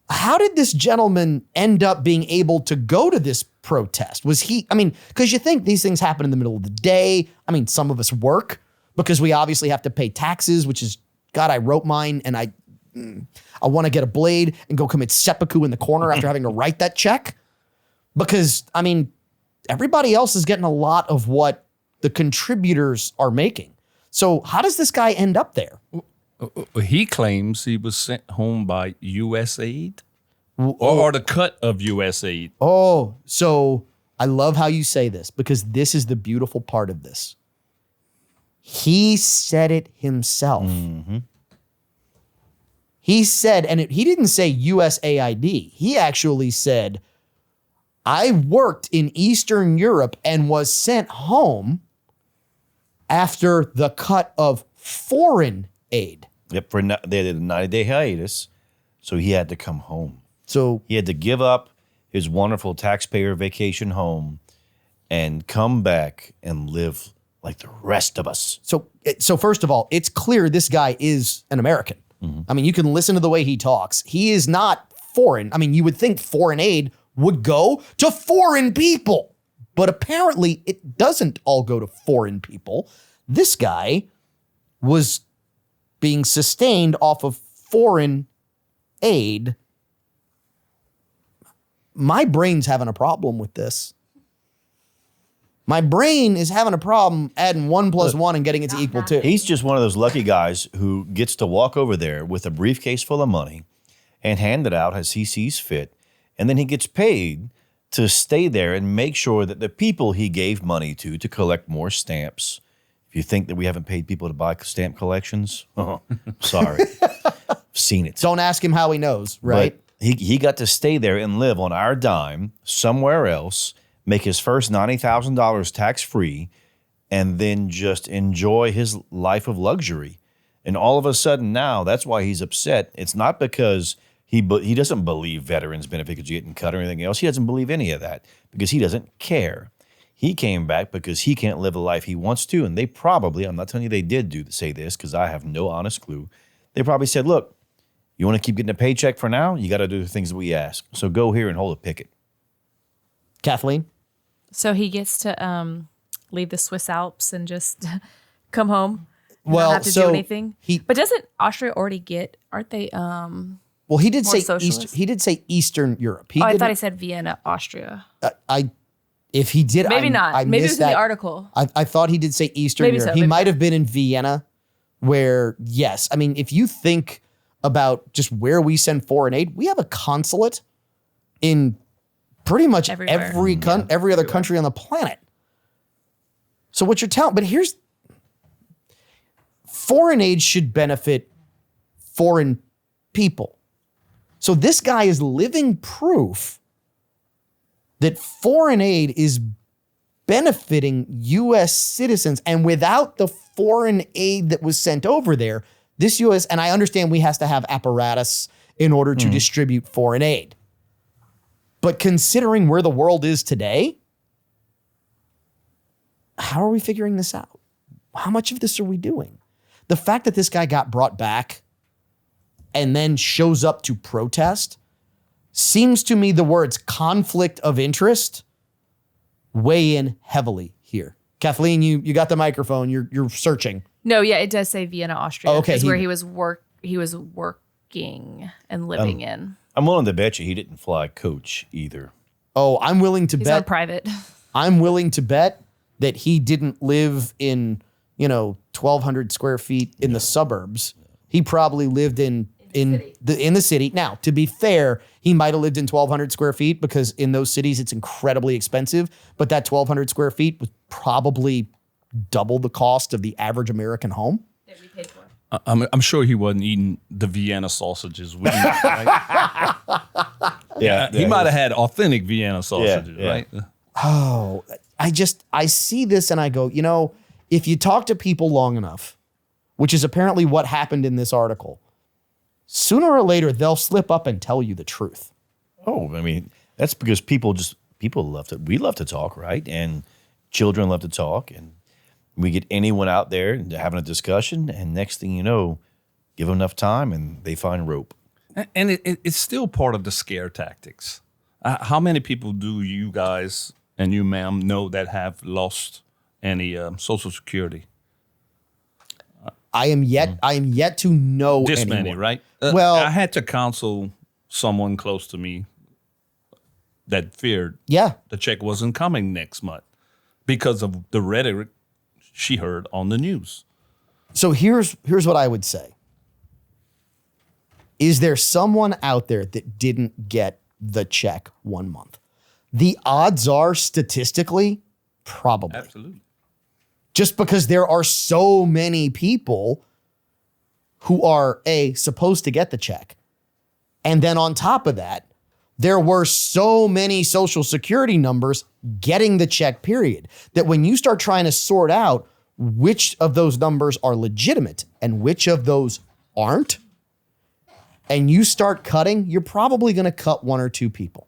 how did this gentleman end up being able to go to this protest? Was he, because you think these things happen in the middle of the day. Some of us work because we obviously have to pay taxes, which is, God, I wrote mine and I want to get a blade and go commit seppuku in the corner after having to write that check. Because, everybody else is getting a lot of what the contributors are making. So how does this guy end up there? He claims he was sent home by USAID or the cut of USAID. Oh, so I love how you say this because this is the beautiful part of this. He said it himself. He said, and he didn't say USAID. He actually said, I worked in Eastern Europe and was sent home after the cut of foreign aid. Yep, they did a 90-day hiatus, so he had to come home. So He had to give up his wonderful taxpayer vacation home and come back and live like the rest of us. So first of all, it's clear this guy is an American. I mean, you can listen to the way he talks. He is not foreign. I mean, you would think foreign aid would go to foreign people, but apparently it doesn't all go to foreign people. This guy was being sustained off of foreign aid. My brain's having a problem with this. My brain is having a problem adding 1 + 1 and getting it to equal 2. He's just one of those lucky guys who gets to walk over there with a briefcase full of money and hand it out as he sees fit. And then he gets paid to stay there and make sure that the people he gave money to collect more stamps. If you think that we haven't paid people to buy stamp collections, sorry. Seen it. Don't ask him how he knows, right? But he got to stay there and live on our dime somewhere else, make his first $90,000 tax-free, and then just enjoy his life of luxury. And all of a sudden now, that's why he's upset. It's not because he doesn't believe veterans benefits getting cut or anything else. He doesn't believe any of that because he doesn't care. He came back because he can't live the life he wants to. And they probably, I'm not telling you they did say this because I have no honest clue. They probably said, look, you want to keep getting a paycheck for now? You got to do the things that we ask. So go here and hold a picket. Kathleen? So he gets to leave the Swiss Alps and just come home. And Well, not have to so do anything. he- But doesn't Austria already get? Aren't they? Well, he did More say socialist? he did say Eastern Europe. I didn't- thought he said Vienna, Austria. if he did, Maybe I not. Maybe it was missed in that. the article. I thought he did say Eastern Maybe Europe. so, He maybe might so. have been in Vienna, where yes, I mean, if you think about just where we send foreign aid, we have a consulate in pretty much Everywhere. every other country on the planet. So what you're telling, but here's foreign aid should benefit foreign people. So this guy is living proof that foreign aid is benefiting U.S. citizens. And without the foreign aid that was sent over there, this U.S., and I understand we has to have apparatus in order to distribute foreign aid. But considering where the world is today, how are we figuring this out? How much of this are we doing? The fact that this guy got brought back and then shows up to protest seems to me the words conflict of interest weigh in heavily here. Kathleen, you got the microphone. You're searching. No, yeah, it does say Vienna, Austria. Oh, okay, is where he was working and living in. I'm willing to bet you he didn't fly coach either. Oh, I'm willing to He's on bet. private. I'm willing to bet that he didn't live in 1,200 square feet in the suburbs. He probably lived in the city. Now, to be fair, he might have lived in 1,200 square feet because in those cities it's incredibly expensive. But that 1,200 square feet was probably double the cost of the average American home. That we paid for. I'm sure he wasn't eating the Vienna sausages. We eat, right? He might have had authentic Vienna sausages, yeah. right? Oh, I see this and I go, if you talk to people long enough, which is apparently what happened in this article, sooner or later they'll slip up and tell you the truth. Oh, I mean, that's because people we love to talk, right? And children love to talk, and we get anyone out there and having a discussion, and next thing you know, give them enough time and they find rope. And it's still part of the scare tactics. How many people do you guys and you, ma'am, know that have lost any Social Security? I am yet to know This anyone. many, right? Well- I had to counsel someone close to me that feared Yeah. the check wasn't coming next month because of the rhetoric she heard on the news. So here's what I would say. Is there someone out there that didn't get the check 1 month? The odds are statistically, probably. Absolutely. Just because there are so many people who are supposed to get the check. And then on top of that, there were so many Social Security numbers getting the check, period, that when you start trying to sort out which of those numbers are legitimate and which of those aren't, and you start cutting, you're probably going to cut one or two people.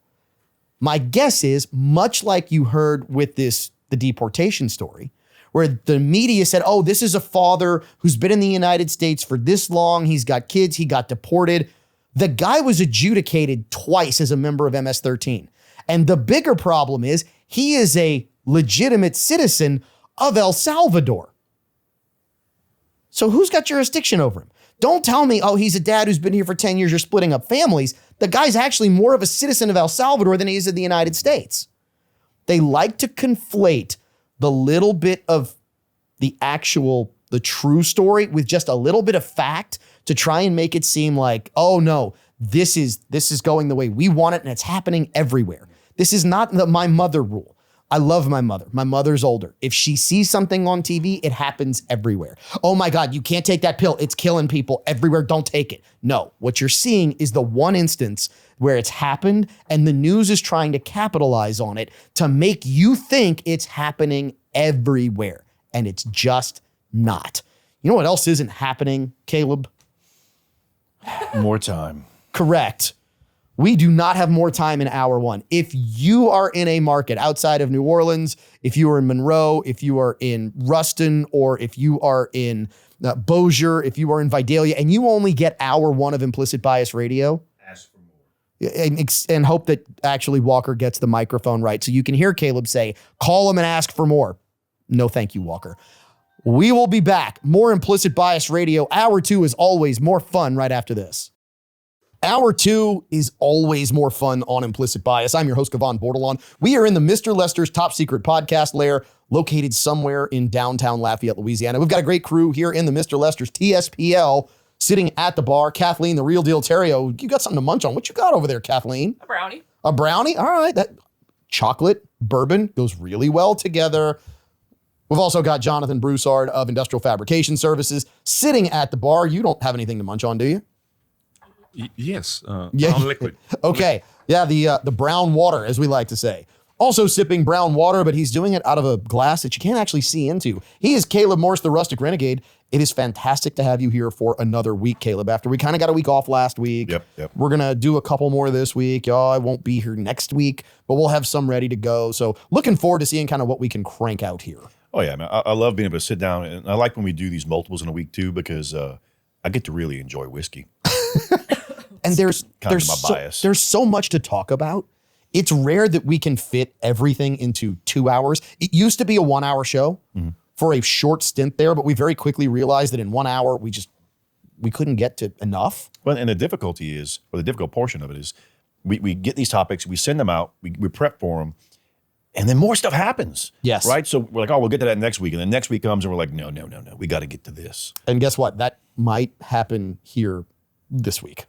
My guess is, much like you heard with the deportation story, where the media said, oh, this is a father who's been in the United States for this long. He's got kids. He got deported. The guy was adjudicated twice as a member of MS-13. And the bigger problem is he is a legitimate citizen of El Salvador. So who's got jurisdiction over him? Don't tell me, oh, he's a dad who's been here for 10 years. You're splitting up families. The guy's actually more of a citizen of El Salvador than he is of the United States. They like to conflate the little bit of the true story with just a little bit of fact to try and make it seem like, oh no, this is going the way we want it and it's happening everywhere. This is not my mother rule. I love my mother. My mother's older. If she sees something on TV, it happens everywhere. Oh my God, you can't take that pill. It's killing people everywhere. Don't take it. No, what you're seeing is the one instance where it's happened and the news is trying to capitalize on it to make you think it's happening everywhere. And it's just not. You know what else isn't happening, Caleb? More time. Correct. We do not have more time in hour one. If you are in a market outside of New Orleans, if you are in Monroe, if you are in Ruston, or if you are in Bossier, if you are in Vidalia, and you only get hour one of Implicit Bias Radio, Ask for more. and hope that actually Walker gets the microphone right so you can hear Caleb say, call him and ask for more. No, thank you, Walker. We will be back. More Implicit Bias Radio. Hour two is always more fun right after this. Hour two is always more fun on Implicit Bias. I'm your host, Kevon Bordelon. We are in the Mr. Lester's Top Secret Podcast lair, located somewhere in downtown Lafayette, Louisiana. We've got a great crew here in the Mr. Lester's TSPL sitting at the bar. Kathleen, the real deal Terrio, you got something to munch on. What you got over there, Kathleen? A brownie. A brownie? All right. That chocolate, bourbon goes really well together. We've also got Jonathan Broussard of Industrial Fabrication Services sitting at the bar. You don't have anything to munch on, do you? Yes. Yeah. On liquid. Okay. Yeah, the brown water, as we like to say. Also sipping brown water, but he's doing it out of a glass that you can't actually see into. He is Caleb Morse, the Rustic Renegade. It is fantastic to have you here for another week, Caleb, after we kind of got a week off last week. Yep. We're going to do a couple more this week. I won't be here next week, but we'll have some ready to go. So looking forward to seeing kind of what we can crank out here. Oh, yeah, man. I love being able to sit down. And I like when we do these multiples in a week, too, because I get to really enjoy whiskey. And there's bias. there's so much to talk about. It's rare that we can fit everything into 2 hours. It used to be a 1 hour show for a short stint there, but we very quickly realized that in 1 hour, we couldn't get to enough. Well, and the difficulty is, or the difficult portion of it is, we get these topics, we send them out, we prep for them, and then more stuff happens. Yes. Right? So we're like, oh, we'll get to that next week. And then next week comes and we're like, no, we got to get to this. And guess what? That might happen here this week.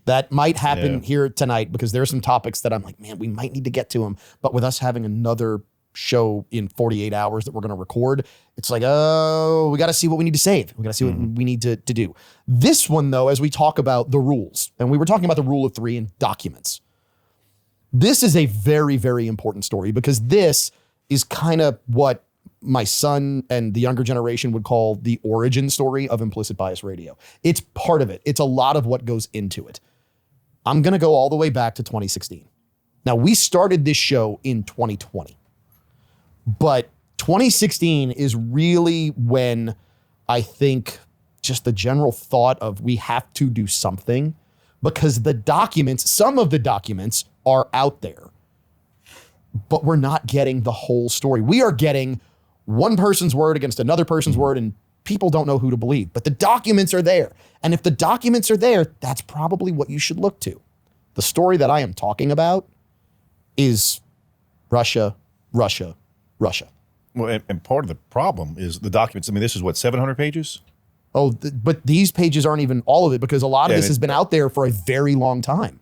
That might happen here tonight because there are some topics that I'm like, man, we might need to get to them. But with us having another show in 48 hours that we're going to record, it's like, oh, we got to see what we need to save. We got to see what we need to do. This one, though, as we talk about the rules, and we were talking about the rule of three and documents, this is a very, very important story because this is kind of what my son and the younger generation would call the origin story of Implicit Bias Radio. It's part of it. It's a lot of what goes into it. I'm going to go all the way back to 2016. Now, we started this show in 2020, but 2016 is really when I think just the general thought of we have to do something because the documents, some of the documents are out there, but we're not getting the whole story. We are getting one person's word against another person's word, and people don't know who to believe, but the documents are there. And if the documents are there, that's probably what you should look to. The story that I am talking about is Russia, Russia, Russia. Well, and part of the problem is the documents. I mean, this is what, 700 pages? Oh, but these pages aren't even all of it because a lot of Yeah, this has been out there for a very long time.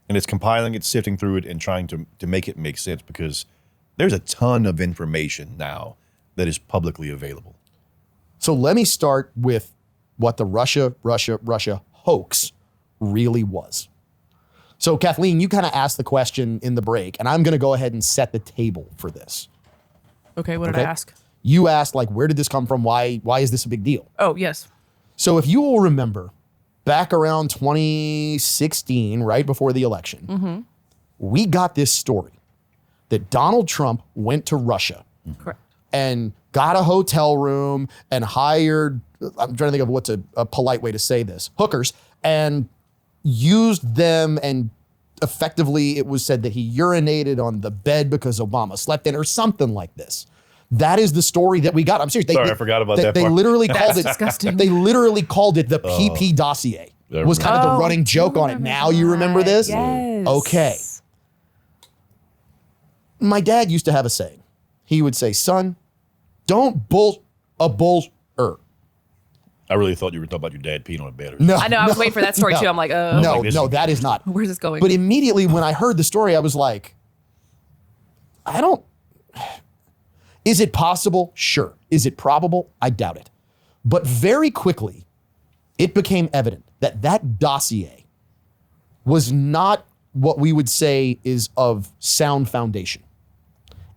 And it's compiling it, sifting through it, and trying to make it make sense because there's a ton of information now that is publicly available. So let me start with what the Russia hoax really was. So Kathleen, you kind of asked the question in the break, and I'm going to go ahead and set the table for this. Okay, what did I ask? You asked, like, where did this come from? Why is this a big deal? Oh, yes. So if you will remember, back around 2016, right before the election, we got this story that Donald Trump went to Russia Correct. and got a hotel room and hired, I'm trying to think of what's a polite way to say this, hookers, and used them, and effectively it was said that he urinated on the bed because Obama slept in or something like this. That is the story that we got. I'm serious. Sorry, I forgot about that They part. literally called it disgusting. They literally called it the PP dossier. I Was kind of the Oh, running joke on it. Now you remember this? Yes. Okay. My dad used to have a saying. He would say, "Son, don't bull a bull er." I really thought you were talking about your dad peeing on a bed. Or No, I know. I was no, waiting for that story no. too. I'm like, No, like, this no, is- that is not. where's this going? But immediately when I heard the story, I was like, is it possible? Sure. Is it probable? I doubt it. But very quickly, it became evident that that dossier was not what we would say is of sound foundation.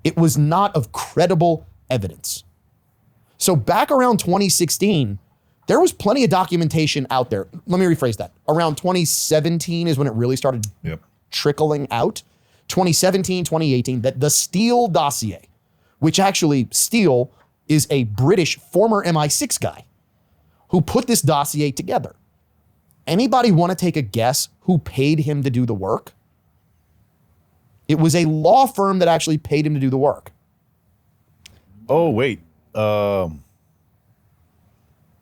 It was not of credible evidence. So back around 2016, there was plenty of documentation out there. Let me rephrase that. Around 2017 is when it really started Yep. trickling out. 2017, 2018, that the Steele dossier, which actually Steele is a British former MI6 guy who put this dossier together. Anybody want to take a guess who paid him to do the work? It was a law firm that actually paid him to do the work. Oh, wait.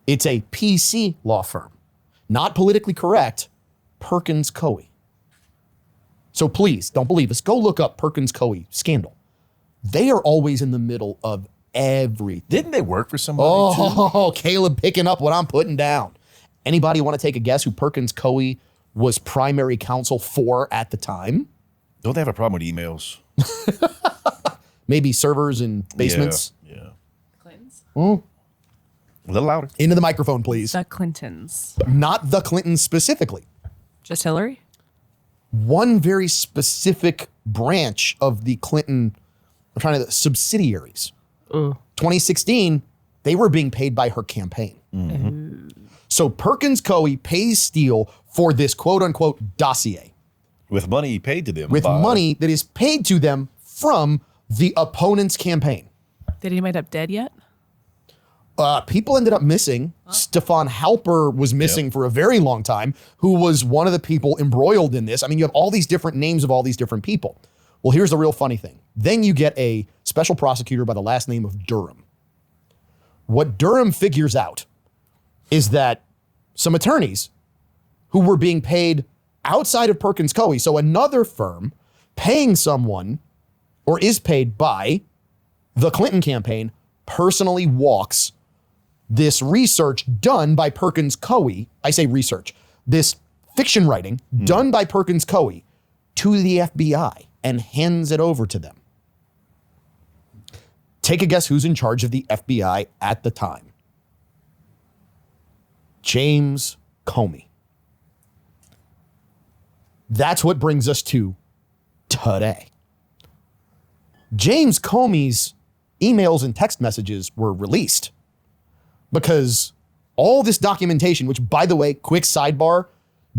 It's a PC law firm, not politically correct, Perkins Coie. So please don't believe us. Go look up Perkins Coie scandal. They are always in the middle of everything. Didn't they work for somebody too? Oh, Caleb picking up what I'm putting down. Anybody want to take a guess who Perkins Coie was primary counsel for at the time? Don't they have a problem with emails? Maybe servers in basements. Yeah. Clintons. A little louder. Into the microphone, please. The Clintons. Not the Clintons specifically. Just Hillary? One very specific branch of the Clinton, subsidiaries. 2016, they were being paid by her campaign. So Perkins Coie pays Steele for this quote unquote dossier With money he paid to them. with by- money that is paid to them from the opponent's campaign. Did he end up dead yet? People ended up missing. Stefan Halper was missing for a very long time, who was one of the people embroiled in this. I mean, you have all these different names of all these different people. Well, here's the real funny thing. Then you get a special prosecutor by the last name of Durham. What Durham figures out is that some attorneys who were being paid outside of Perkins Coie, so another firm paying someone or is paid by the Clinton campaign, personally walks this research done by Perkins Coie. I say research, this fiction writing done by Perkins Coie to the FBI and hands it over to them. Take a guess who's in charge of the FBI at the time. James Comey. That's what brings us to today. James Comey's emails and text messages were released because all this documentation, which, by the way, quick sidebar,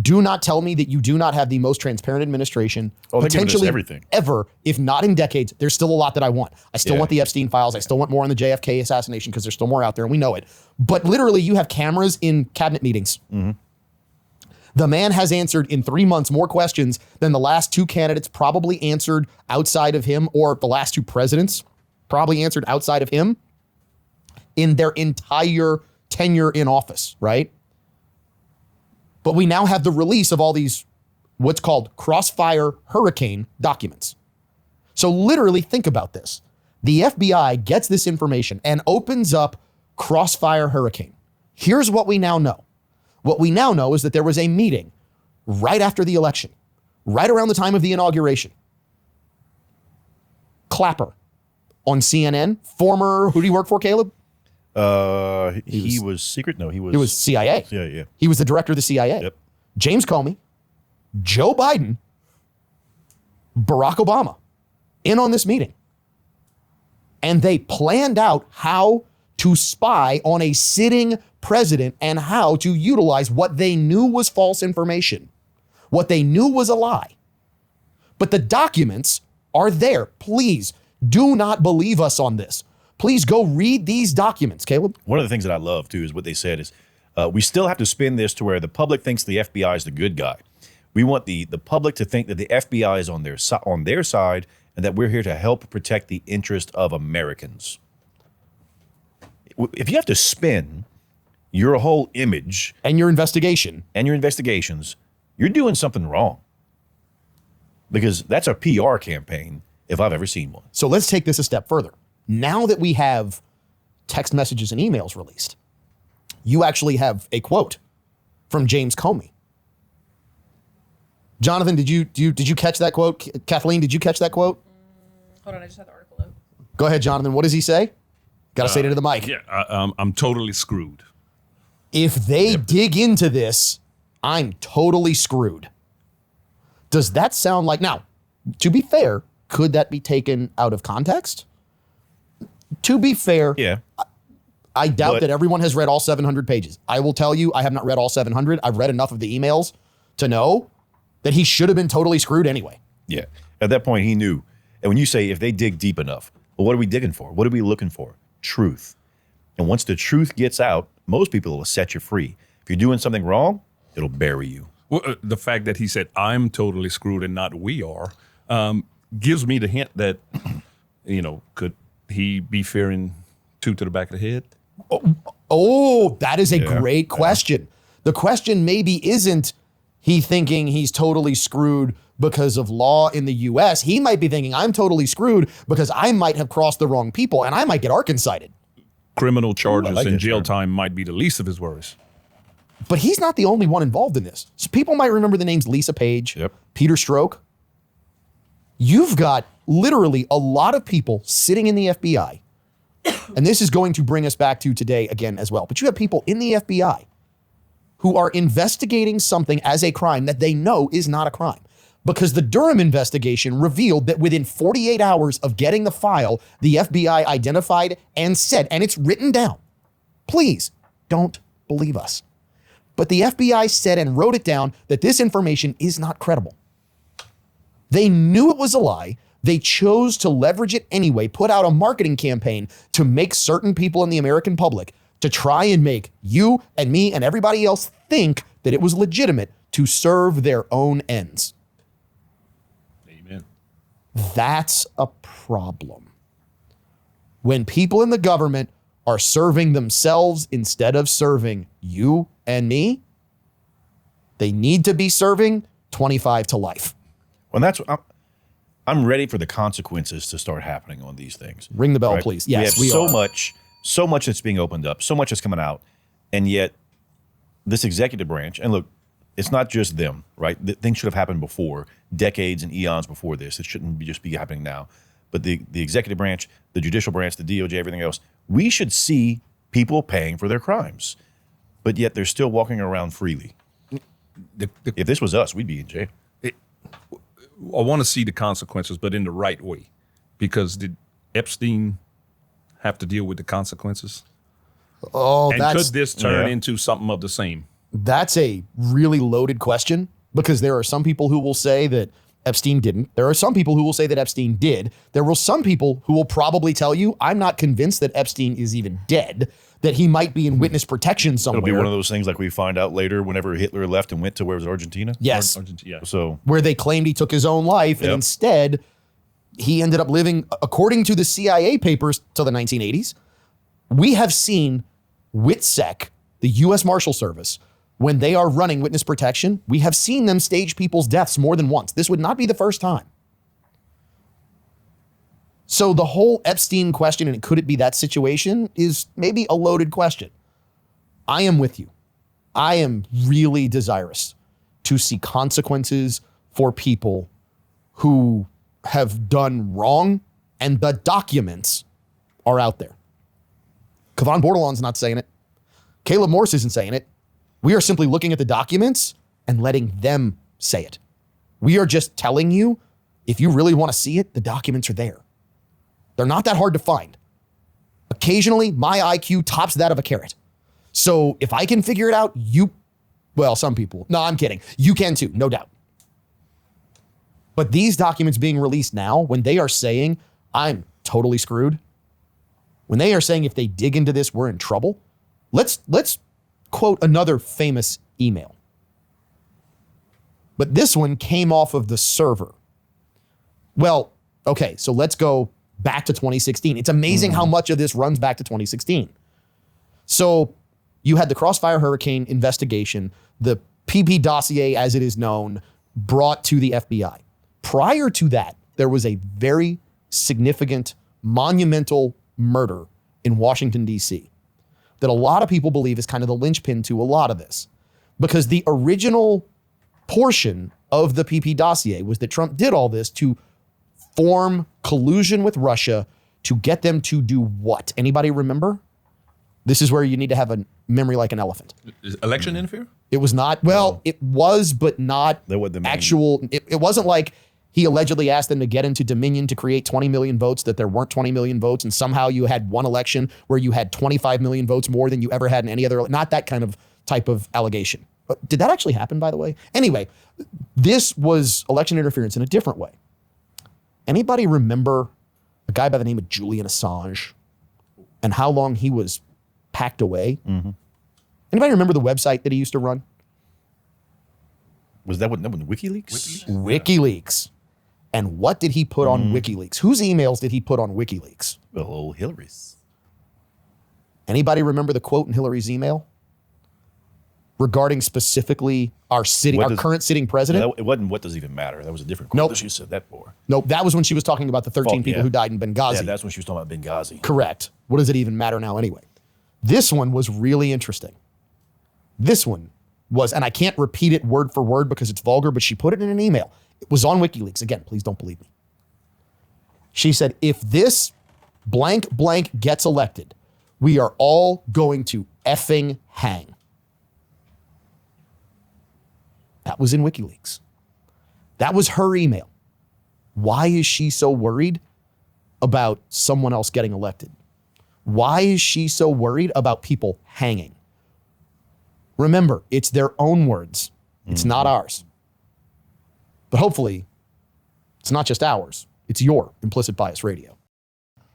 do not tell me that you do not have the most transparent administration Oh, they're giving us potentially everything. ever, if not in decades. There's still a lot that I want. I still Yeah. want the Epstein files. I still want more on the JFK assassination because there's still more out there and we know it. But literally, you have cameras in cabinet meetings. The man has answered in 3 months more questions than the last two candidates probably answered outside of him, or the last two presidents probably answered outside of him in their entire tenure in office, right? But we now have the release of all these what's called Crossfire Hurricane documents. So literally think about this. The FBI gets this information and opens up Crossfire Hurricane. Here's what we now know. What we now know is that there was a meeting right after the election, right around the time of the inauguration. Clapper on CNN, former, who do you work for, Caleb? He was secret? No, he was. It was CIA. Yeah. He was the director of the CIA. Yep. James Comey, Joe Biden, Barack Obama in on this meeting. And they planned out how to spy on a sitting president and how to utilize what they knew was false information, what they knew was a lie. But the documents are there. Please do not believe us on this. Please go read these documents, Caleb. One of the things that I love, too, is what they said is we still have to spin this to where the public thinks the FBI is the good guy. We want the public to think that the FBI is on their side and that we're here to help protect the interest of Americans. If you have to spin your whole image And your investigation. and your investigations, you're doing something wrong. Because that's a PR campaign if I've ever seen one. So let's take this a step further. Now that we have text messages and emails released, you actually have a quote from James Comey. Jonathan, did you catch that quote? Kathleen, did you catch that quote? Hold on, I just had the article up. Go ahead, Jonathan. What does he say? Got to say it into the mic. Yeah, I'm totally screwed. If they dig into this, I'm totally screwed. Does that sound like, now, to be fair, could that be taken out of context? To be fair, Yeah. I doubt But- that everyone has read all 700 pages. I will tell you, I have not read all 700. I've read enough of the emails to know that he should have been totally screwed anyway. Yeah. At that point, he knew. And when you say if they dig deep enough, well, what are we digging for? What are we looking for? Truth. And once the truth gets out, most people will set you free. If you're doing something wrong, it'll bury you. Well, the fact that he said, I'm totally screwed and not we are, gives me the hint that, could he be fearing 2 to the back of the head? Oh, that is a Yeah. great question. The question maybe isn't he thinking he's totally screwed because of law in the US. He might be thinking, I'm totally screwed because I might have crossed the wrong people and I might get Arkansited. Criminal charges like and this jail term. time might be the least of his worries. But he's not the only one involved in this. So people might remember the names Lisa Page, Yep. Peter Strzok. You've got literally a lot of people sitting in the FBI. And this is going to bring us back to today again as well. But you have people in the FBI who are investigating something as a crime that they know is not a crime. Because the Durham investigation revealed that within 48 hours of getting the file, the FBI identified and said, and it's written down, please don't believe us. But the FBI said and wrote it down that this information is not credible. They knew it was a lie. They chose to leverage it anyway, put out a marketing campaign to make certain people in the American public to try and make you and me and everybody else think that it was legitimate to serve their own ends. Amen. That's a problem. When people in the government are serving themselves instead of serving you and me, they need to be serving 25 to life. Well, that's I'm ready for the consequences to start happening on these things. Ring the bell, Right? please. Yes, we we have are. so much that's being opened up, so much that's coming out, and yet this executive branch, and look, it's not just them, right? Things should have happened before, decades and eons before this. It shouldn't just be happening now. But the executive branch, the judicial branch, the DOJ, everything else, we should see people paying for their crimes, but yet they're still walking around freely. If this was us, we'd be in jail. I want to see the consequences, but in the right way. Because did Epstein have to deal with the consequences? Oh, And that's could this turn Yeah. into something of the same? that's a really loaded question because there are some people who will say that Epstein didn't. There are some people who will say that Epstein did. There will some people who will probably tell you, I'm not convinced that Epstein is even dead, that he might be in witness protection somewhere. It'll be one of those things like we find out later whenever Hitler left and went to where was it, Argentina? Yes. Argentina. So Where they claimed he took his own life, and Yep. instead he ended up living, according to the CIA papers, till the 1980s. We have seen WITSEC, the U.S. Marshal Service, when they are running witness protection, we have seen them stage people's deaths more than once. This would not be the first time. So the whole Epstein question, and could it be that situation, is maybe a loaded question. I am with you. I am really desirous to see consequences for people who have done wrong, and the documents are out there. Kevon Bordelon's not saying it. Caleb Morse isn't saying it. We are simply looking at the documents and letting them say it. We are just telling you, if you really want to see it, the documents are there. They're not that hard to find. Occasionally, my IQ tops that of a carrot. So if I can figure it out, some people, no, I'm kidding. You can too, no doubt. But these documents being released now, when they are saying, I'm totally screwed, when they are saying if they dig into this, we're in trouble, let's quote another famous email. But this one came off of the server. Well, okay, so let's go back to 2016. It's amazing how much of this runs back to 2016. So you had the Crossfire Hurricane investigation, the PP dossier, as it is known, brought to the FBI. Prior to that, there was a very significant, monumental murder in Washington, D.C. that a lot of people believe is kind of the linchpin to a lot of this. Because the original portion of the PP dossier was that Trump did all this to form collusion with Russia to get them to do what? Anybody remember? This is where you need to have a memory like an elephant. Is election interfere? It was not, well, it was, but not That was the main- actual. It wasn't like he allegedly asked them to get into Dominion to create 20 million votes, that there weren't 20 million votes, and somehow you had one election where you had 25 million votes more than you ever had in any other, not that kind of type of allegation. But did that actually happen, by the way? Anyway, this was election interference in a different way. Anybody remember a guy by the name of Julian Assange and how long he was packed away? Mm-hmm. Anybody remember the website that he used to run? Was that what WikiLeaks? WikiLeaks. And what did he put on WikiLeaks? Whose emails did he put on WikiLeaks? Well, old Hillary's. Anybody remember the quote in Hillary's email regarding specifically our current sitting president? It wasn't what does even matter. That was a different quote Nope. that she said that for. Nope, that was when she was talking about the 13 people who died in Benghazi. Yeah, that's when she was talking about Benghazi. Correct. What does it even matter now anyway? This one was really interesting. This one was, and I can't repeat it word for word because it's vulgar, but she put it in an email. It was on WikiLeaks. Again, please don't believe me. She said, if this blank blank gets elected, we are all going to effing hang. That was in WikiLeaks. That was her email. Why is she so worried about someone else getting elected? Why is she so worried about people hanging? Remember, it's their own words. It's not ours. But hopefully, it's not just ours. It's your Implicit Bias Radio.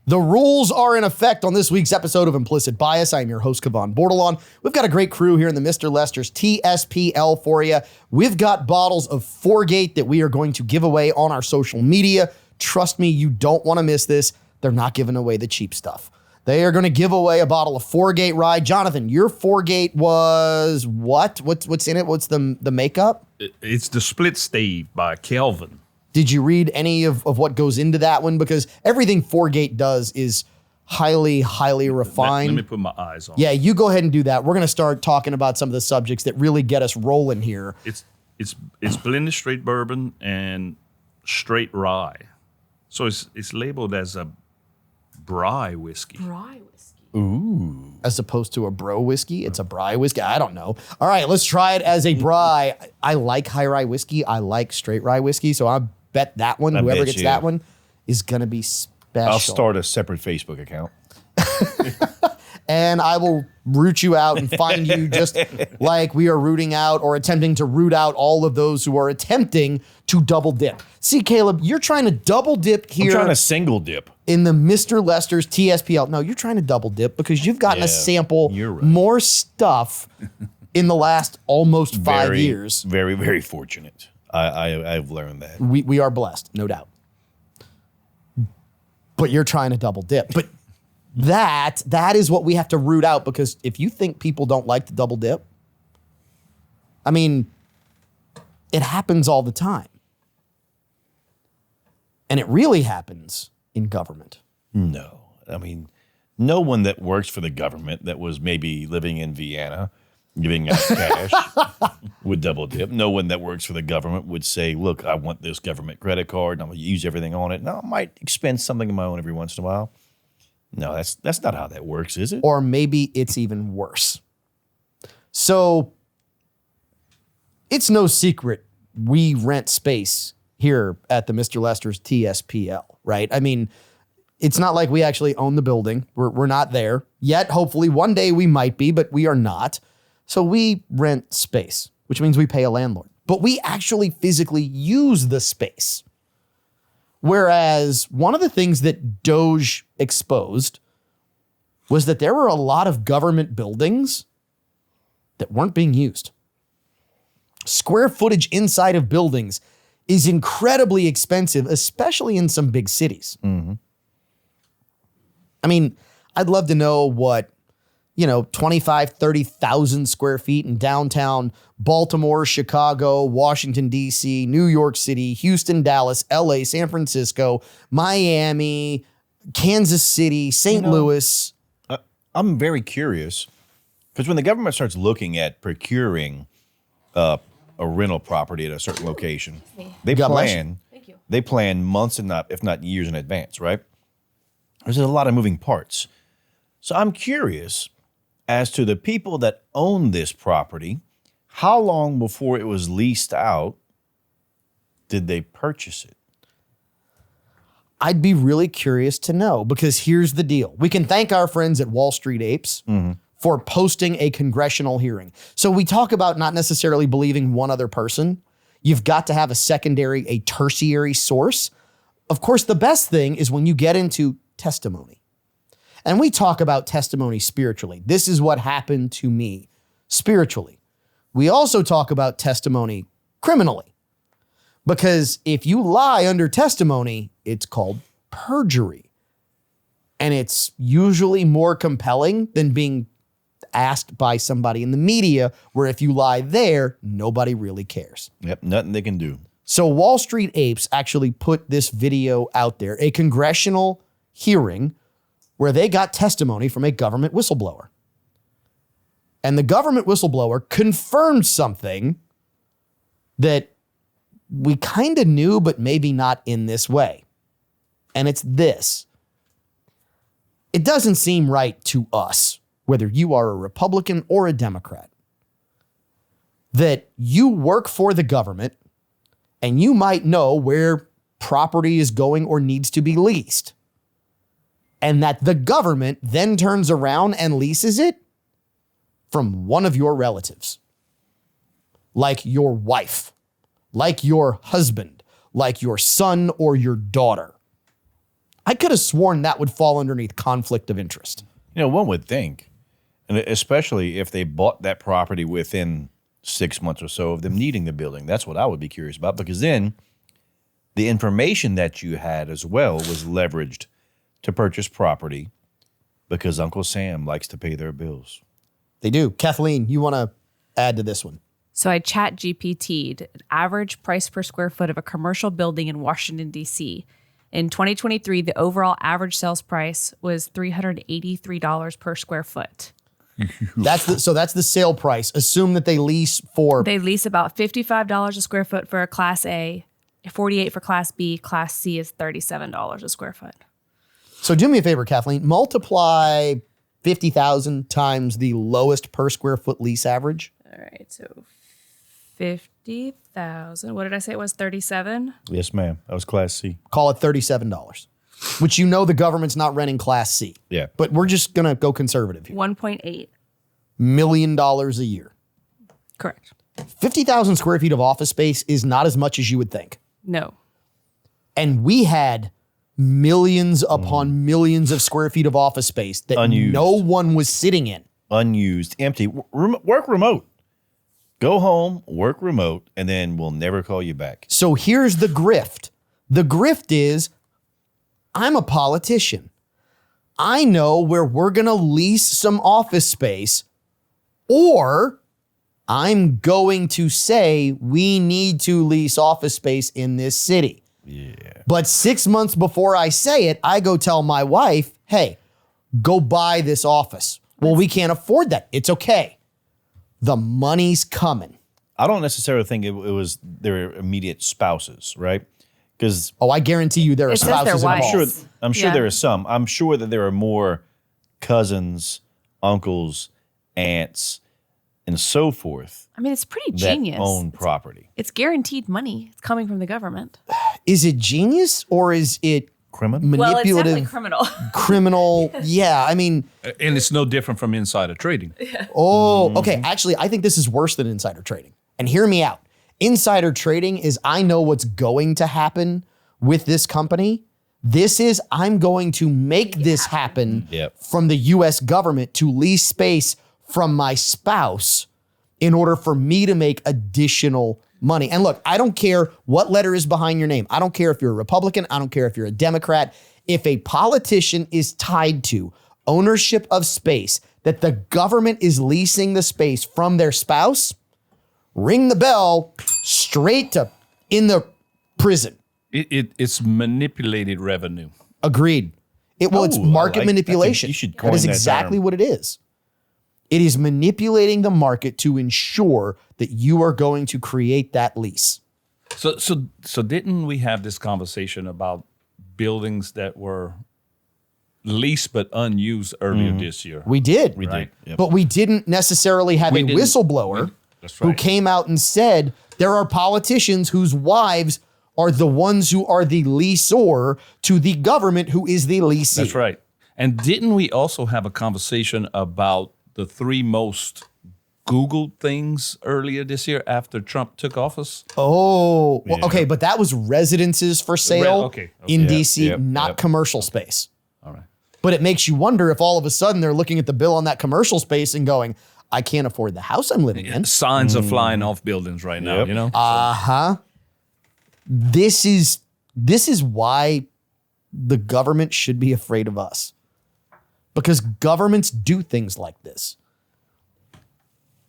The rules are in effect on this week's episode of Implicit Bias. I am your host, Kevon Bordelon. We've got a great crew here in the Mr. Lester's TSPL for you. We've got bottles of Fourgate that we are going to give away on our social media. Trust me, you don't want to miss this. They're not giving away the cheap stuff. They are going to give away a bottle of Fourgate Rye. Jonathan, your Fourgate was what? What's in it? What's the makeup? It's the Split Stave by Kelvin. Did you read any of what goes into that one? Because everything Fourgate does is highly, highly refined. Let me put my eyes on it. Yeah, you go ahead and do that. We're going to start talking about some of the subjects that really get us rolling here. It's blended straight bourbon and straight rye. So it's labeled as a Bry whiskey. Rye whiskey. Ooh. As opposed to a bro whiskey, it's a Bry whiskey. I don't know. All right, let's try it as a Bry. I like high rye whiskey. I like straight rye whiskey. So I bet that one, whoever gets that one, is going to be special. I'll start a separate Facebook account. And I will root you out and find you just like we are rooting out or attempting to root out all of those who are attempting to double dip. See, Caleb, you're trying to double dip here. I'm trying to single dip. In the Mr. Lester's TSPL. No, you're trying to double dip because you've gotten to sample you're right. more stuff in the last almost 5 years. Very, very fortunate. I've learned that. We are blessed, no doubt. But you're trying to double dip. But that is what we have to root out, because if you think people don't like to double dip, I mean, it happens all the time. And it really happens in government? No. I mean, no one that works for the government that was maybe living in Vienna, giving out cash would double dip. No one that works for the government would say, look, I want this government credit card and I'm going to use everything on it. No, I might expend something of my own every once in a while. No, that's not how that works, is it? Or maybe it's even worse. So it's no secret we rent space here at the Mr. Lester's TSPL, right? I mean, it's not like we actually own the building. We're not there yet. Hopefully one day we might be, but we are not. So we rent space, which means we pay a landlord. But we actually physically use the space. Whereas one of the things that Doge exposed was that there were a lot of government buildings that weren't being used. Square footage inside of buildings is incredibly expensive, especially in some big cities. Mm-hmm. I mean, I'd love to know what, 25, 30,000 square feet in downtown Baltimore, Chicago, Washington, D.C., New York City, Houston, Dallas, L.A., San Francisco, Miami, Kansas City, St. Louis. I'm very curious because when the government starts looking at procuring a rental property at a certain location, they God bless plan. They plan months and if not years in advance, right? There's a lot of moving parts. So I'm curious as to the people that own this property, how long before it was leased out did they purchase it? I'd be really curious to know, because here's the deal. We can thank our friends at Wall Street Apes for posting a congressional hearing. So we talk about not necessarily believing one other person. You've got to have a secondary, a tertiary source. Of course, the best thing is when you get into testimony. And we talk about testimony spiritually. This is what happened to me spiritually. We also talk about testimony criminally. Because if you lie under testimony, it's called perjury. And it's usually more compelling than being asked by somebody in the media, where if you lie there, nobody really cares. Yep, nothing they can do. So Wall Street Apes actually put this video out there, a congressional hearing where they got testimony from a government whistleblower. And the government whistleblower confirmed something that we kind of knew, but maybe not in this way. And it's this. It doesn't seem right to us, whether you are a Republican or a Democrat, that you work for the government and you might know where property is going or needs to be leased, and that the government then turns around and leases it from one of your relatives, like your wife, like your husband, like your son or your daughter. I could have sworn that would fall underneath conflict of interest. One would think, and especially if they bought that property within 6 months or so of them needing the building. That's what I would be curious about, because then the information that you had as well was leveraged to purchase property because Uncle Sam likes to pay their bills. They do. Kathleen, you want to add to this one? So I chat GPT'd an average price per square foot of a commercial building in Washington, D.C. In 2023, the overall average sales price was $383 per square foot. That's the sale price. Assume that they lease for... They lease about $55 a square foot for a Class A, $48 for Class B. Class C is $37 a square foot. So do me a favor, Kathleen. Multiply 50,000 times the lowest per square foot lease average. All right, so 50,000. What did I say it was? 37? Yes, ma'am. That was Class C. Call it $37, which the government's not renting Class C. Yeah. But we're just going to go conservative here. $1.8 million a year. Correct. 50,000 square feet of office space is not as much as you would think. No. And we had millions upon millions of square feet of office space that Unused. no one was sitting in. Unused, empty. Work remote. Go home, work remote, and then we'll never call you back. So here's the grift. The grift is, I'm a politician. I know where we're going to lease some office space, or I'm going to say we need to lease office space in this city. Yeah. But 6 months before I say it, I go tell my wife, hey, go buy this office. Well, we can't afford that. It's okay. The money's coming. I don't necessarily think it was their immediate spouses, right? Because Oh, I guarantee you there are It says their spouses wives. involved. I'm sure Yeah. there are some. I'm sure that there are more cousins, uncles, aunts, and so forth I mean, it's pretty that genius. own property. It's guaranteed money. It's coming from the government. Is it genius or is it Criminal? Well, it's definitely manipulative, criminal. criminal? Yeah, I mean, And it's no different from insider trading. okay. Actually, I think this is worse than insider trading. And hear me out. Insider trading is I know what's going to happen with this company. This is I'm going to make this happen Yep. from the US government to lease space from my spouse in order for me to make additional money. And look, I don't care what letter is behind your name. I don't care if you're a Republican. I don't care if you're a Democrat. If a politician is tied to ownership of space, that the government is leasing the space from their spouse, ring the bell straight to in the prison. It's manipulated revenue. Agreed. It's Oh, market I like- manipulation. you should That coin is that exactly term. what it is. It is manipulating the market to ensure that you are going to create that lease. So didn't we have this conversation about buildings that were leased but unused earlier this year? We did. We did. Yep. But we didn't necessarily have We a didn't- whistleblower That's who right. came out and said there are politicians whose wives are the ones who are the leaseor to the government who is the leasee. That's right. And didn't we also have a conversation about the 3 most Googled things earlier this year after Trump took office? Oh, well, okay, but that was residences for sale okay, in Yep, DC, yep, not yep. commercial space. All right. But it makes you wonder if all of a sudden they're looking at the bill on that commercial space and going, I can't afford the house I'm living in. Signs are flying off buildings right now, Yep. you know? This is why the government should be afraid of us. Because governments do things like this.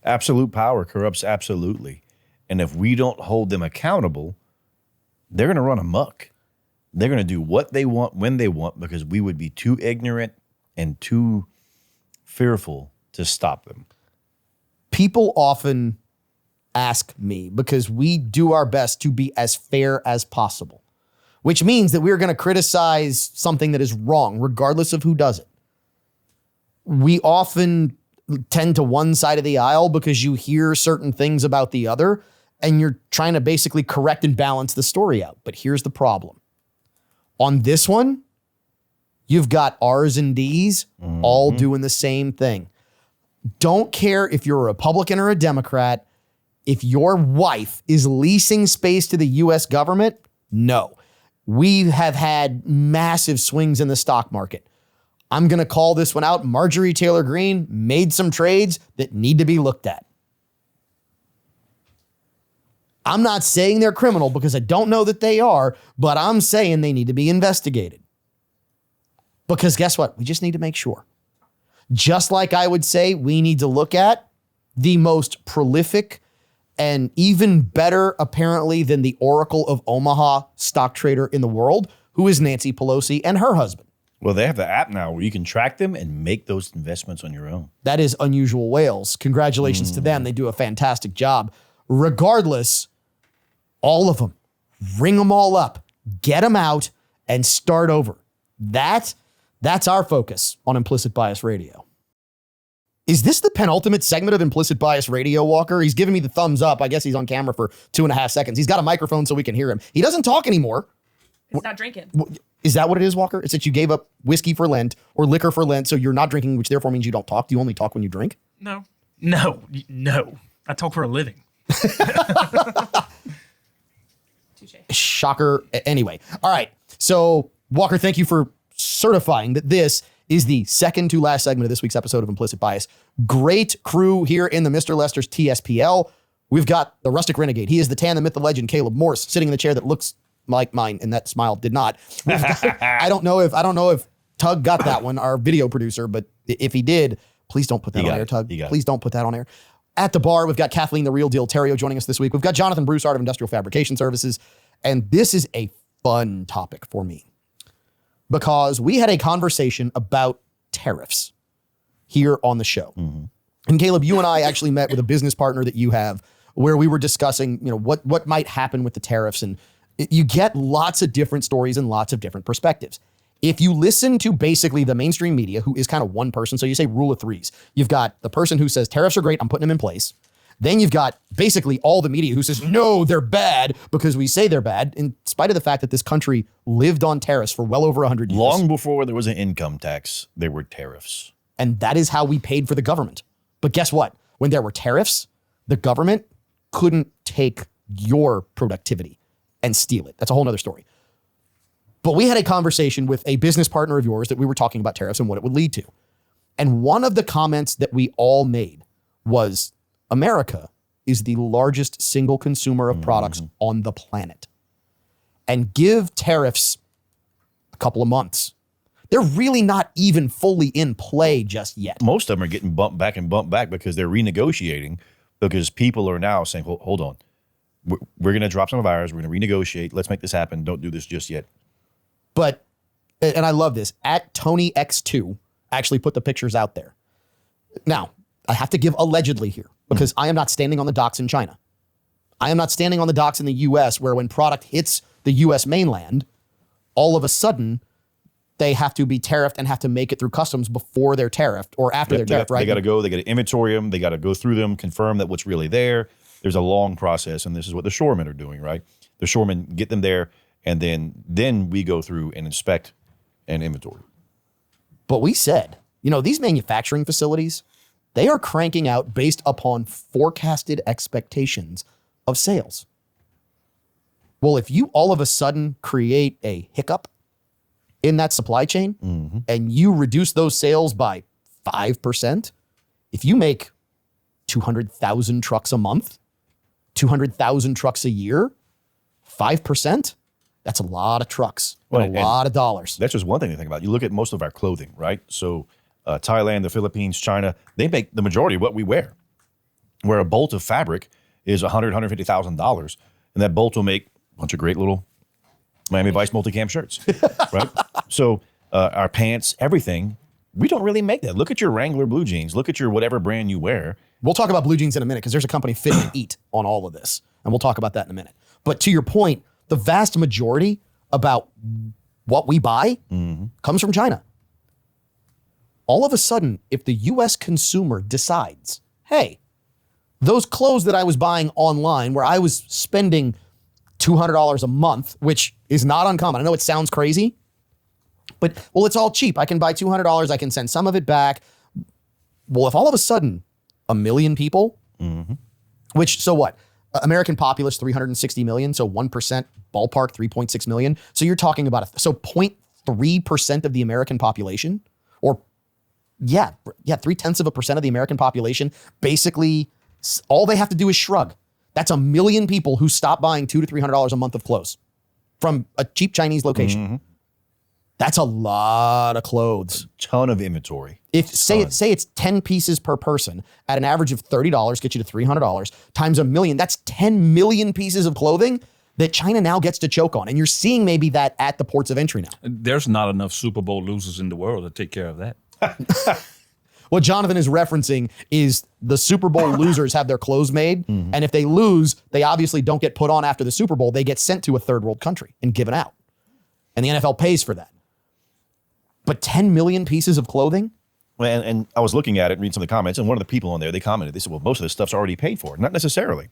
Absolute power corrupts absolutely. And if we don't hold them accountable, they're going to run amok. They're going to do what they want when they want because we would be too ignorant and too fearful to stop them. People often ask me because we do our best to be as fair as possible, which means that we're going to criticize something that is wrong, regardless of who does it. We often tend to one side of the aisle because you hear certain things about the other and you're trying to basically correct and balance the story out. But here's the problem. On this one, you've got R's and D's all doing the same thing. Don't care if you're a Republican or a Democrat. If your wife is leasing space to the US government, no. We have had massive swings in the stock market. I'm going to call this one out. Marjorie Taylor Greene made some trades that need to be looked at. I'm not saying they're criminal because I don't know that they are, but I'm saying they need to be investigated. Because guess what? We just need to make sure. Just like I would say we need to look at the most prolific and even better, apparently, than the Oracle of Omaha stock trader in the world, who is Nancy Pelosi and her husband. Well, they have the app now where you can track them and make those investments on your own. That is Unusual Whales. Congratulations to them. They do a fantastic job. Regardless, all of them, ring them all up, get them out, and start over. That's our focus on Implicit Bias Radio. Is this the penultimate segment of Implicit Bias Radio, Walker? He's giving me the thumbs up. I guess he's on camera for 2.5 seconds. He's got a microphone so we can hear him. He doesn't talk anymore. It's not drinking. Is that what it is, Walker? It's that you gave up whiskey for Lent or liquor for Lent, so you're not drinking, which therefore means you don't talk. Do you only talk when you drink? No. I talk for a living. Shocker. Anyway. All right. So, Walker, thank you for certifying that this is the second to last segment of this week's episode of Implicit Bias. Great crew here in the Mr. Lester's TSPL. We've got the Rustic Renegade. He is the tan, the myth, the legend, Caleb Morse, sitting in the chair that looks like mine, and that smile did not. I don't know if Tug got that one, our video producer, but if he did, please don't put that on air, Tug. Please don't put that on air. At the bar, we've got Kathleen, the real deal Terrio, joining us this week. We've got Jonathan Broussard of Industrial Fabrication Services, and this is a fun topic for me because we had a conversation about tariffs here on the show. And Caleb, you and I actually met with a business partner that you have where we were discussing, what might happen with the tariffs. And you get lots of different stories and lots of different perspectives. If you listen to basically the mainstream media, who is kind of one person, so you say rule of threes, you've got the person who says tariffs are great, I'm putting them in place. Then you've got basically all the media who says, no, they're bad because we say they're bad, in spite of the fact that this country lived on tariffs for well over 100 years. Long before there was an income tax, there were tariffs. And that is how we paid for the government. But guess what? When there were tariffs, the government couldn't take your productivity and steal it. That's a whole nother story. But we had a conversation with a business partner of yours that we were talking about tariffs and what it would lead to. And one of the comments that we all made was America is the largest single consumer of products on the planet. And give tariffs a couple of months. They're really not even fully in play just yet. Most of them are getting bumped back because they're renegotiating because people are now saying, hold on, we're going to drop some of ours. We're going to renegotiate. Let's make this happen. Don't do this just yet. But, and I love this, at Tony X2 actually put the pictures out there. Now, I have to give allegedly here because I am not standing on the docks in China. I am not standing on the docks in the US where when product hits the US mainland, all of a sudden they have to be tariffed and have to make it through customs before they're tariffed or after they're tariffed, right? They got to go, they got to inventory them, they got to go through them, confirm that what's really there. There's a long process, and this is what the shoremen are doing, right? The shoremen get them there, and then we go through and inspect and inventory. But we said, these manufacturing facilities, they are cranking out based upon forecasted expectations of sales. Well, if you all of a sudden create a hiccup in that supply chain and you reduce those sales by 5%, if you make 200,000 trucks a month, 200,000 trucks a year, 5%, that's a lot of trucks and a lot of dollars. That's just one thing to think about. You look at most of our clothing, right? So Thailand, the Philippines, China, they make the majority of what we wear. Where a bolt of fabric is $100,000, $150,000, and that bolt will make a bunch of great little Miami Vice multicam shirts, right? So our pants, everything, we don't really make that. Look at your Wrangler blue jeans. Look at your whatever brand you wear. We'll talk about blue jeans in a minute because there's a company Fit and Eat on all of this, and we'll talk about that in a minute. But to your point, the vast majority about what we buy comes from China. All of a sudden, if the U.S. consumer decides, hey, those clothes that I was buying online where I was spending $200 a month, which is not uncommon. I know it sounds crazy, but, well, it's all cheap. I can buy $200. I can send some of it back. Well, if all of a sudden 1 million people, which, so what? American populace, 360 million. So 1%, ballpark, 3.6 million. So you're talking about, so 0.3% of the American population, or 0.3% of the American population, basically all they have to do is shrug. That's 1 million people who stop buying $200 to $300 a month of clothes from a cheap Chinese location. That's a lot of clothes. Ton of inventory. If say it's 10 pieces per person at an average of $30 gets you to $300 times 1 million. That's 10 million pieces of clothing that China now gets to choke on. And you're seeing maybe that at the ports of entry now. There's not enough Super Bowl losers in the world to take care of that. What Jonathan is referencing is the Super Bowl losers have their clothes made. And if they lose, they obviously don't get put on after the Super Bowl. They get sent to a third world country and given out. And the NFL pays for that. But 10 million pieces of clothing? Well, and I was looking at it and reading some of the comments, and one of the people on there, they commented, they said, well, most of this stuff's already paid for. Not necessarily.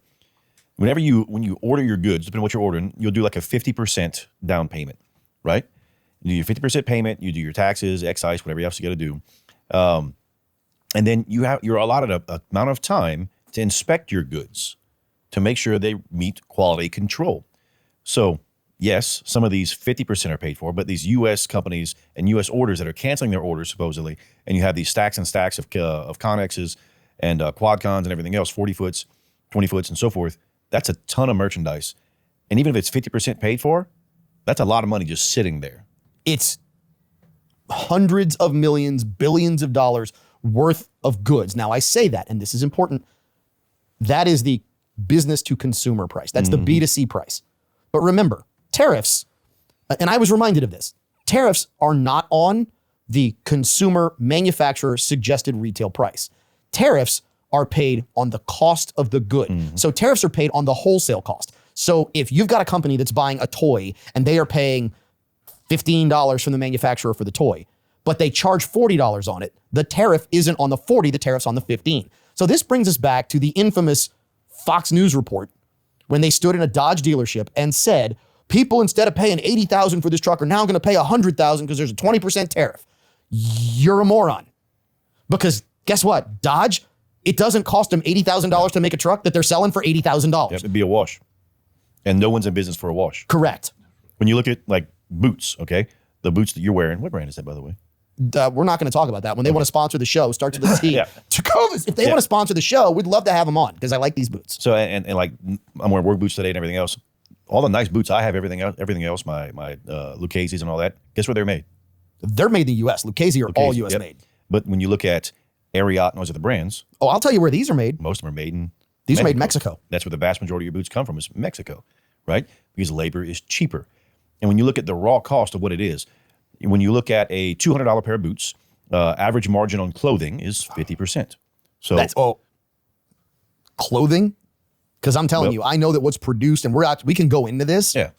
When you order your goods, depending on what you're ordering, you'll do like a 50% down payment, right? You do your 50% payment, you do your taxes, excise, whatever else you got to do. And then you're allotted a amount of time to inspect your goods to make sure they meet quality control. So yes, some of these 50% are paid for, but these U.S. companies and U.S. orders that are canceling their orders supposedly, and you have these stacks and stacks of Connexes and Quadcons and everything else, 40 foots, 20 foots, and so forth. That's a ton of merchandise. And even if it's 50% paid for, that's a lot of money just sitting there. It's hundreds of millions, billions of dollars worth of goods. Now, I say that, and this is important, that is the business to consumer price. That's the B2C price. But remember, tariffs, and I was reminded of this, tariffs are not on the consumer manufacturer suggested retail price. Tariffs are paid on the cost of the good. So tariffs are paid on the wholesale cost. So if you've got a company that's buying a toy and they are paying $15 from the manufacturer for the toy, but they charge $40 on it, the tariff isn't on the 40, the tariff's on the 15. So this brings us back to the infamous Fox News report when they stood in a Dodge dealership and said, people, instead of paying $80,000 for this truck, are now going to pay $100,000 because there's a 20% tariff. You're a moron. Because guess what? Dodge, it doesn't cost them $80,000 to make a truck that they're selling for $80,000. It'd be a wash. And no one's in business for a wash. Correct. When you look at like boots, okay? The boots that you're wearing, what brand is that, by the way? We're not going to talk about that. When they want to sponsor the show, starts with a T. Yeah. Tecovas, if they want to sponsor the show, we'd love to have them on because I like these boots. So, and like, I'm wearing work boots today and everything else. All the nice boots I have, everything else, my Lucchese's and all that, guess where they're made? They're made in the U.S. Lucchese are all Lucchese, U.S. yep. made. But when you look at Ariat and those are the brands, Oh, I'll tell you where these are made. most of them are made in These are made in Mexico. That's where the vast majority of your boots come from, is Mexico, right? Because labor is cheaper. And when you look at the raw cost of what it is, when you look at a $200 pair of boots, average margin on clothing is 50%. So That's clothing. Because I'm telling you, I know that what's produced, and we can go into this. yeah,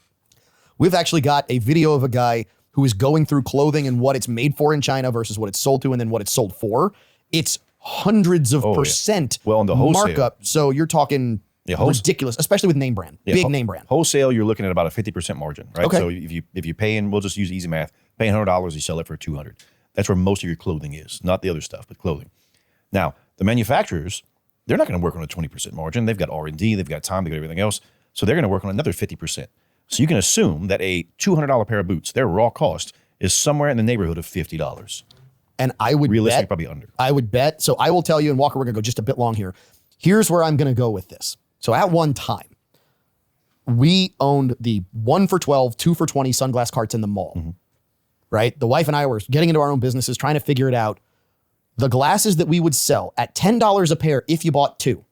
We've actually got a video of a guy who is going through clothing and what it's made for in China versus what it's sold to and then what it's sold for. It's hundreds of percent Well, on the wholesale. markup. So you're talking ridiculous, especially with name brand, big name brand. Wholesale, you're looking at about a 50% margin, right? Okay. So if you pay in, we'll just use easy math, paying $100, you sell it for $200. That's where most of your clothing is, not the other stuff, but clothing. Now, the manufacturers, they're not going to work on a 20% margin. They've got R&D, they've got time, they've got everything else. So they're going to work on another 50%. So you can assume that a $200 pair of boots, their raw cost is somewhere in the neighborhood of $50. And I would Realistically, bet, probably under. I would bet. So I will tell you, and Walker, we're going to go just a bit long here. Here's where I'm going to go with this. So at one time, we owned the 1 for 12, 2 for 20 sunglass carts in the mall, right? The wife and I were getting into our own businesses, trying to figure it out. The glasses that we would sell at $10 a pair if you bought 2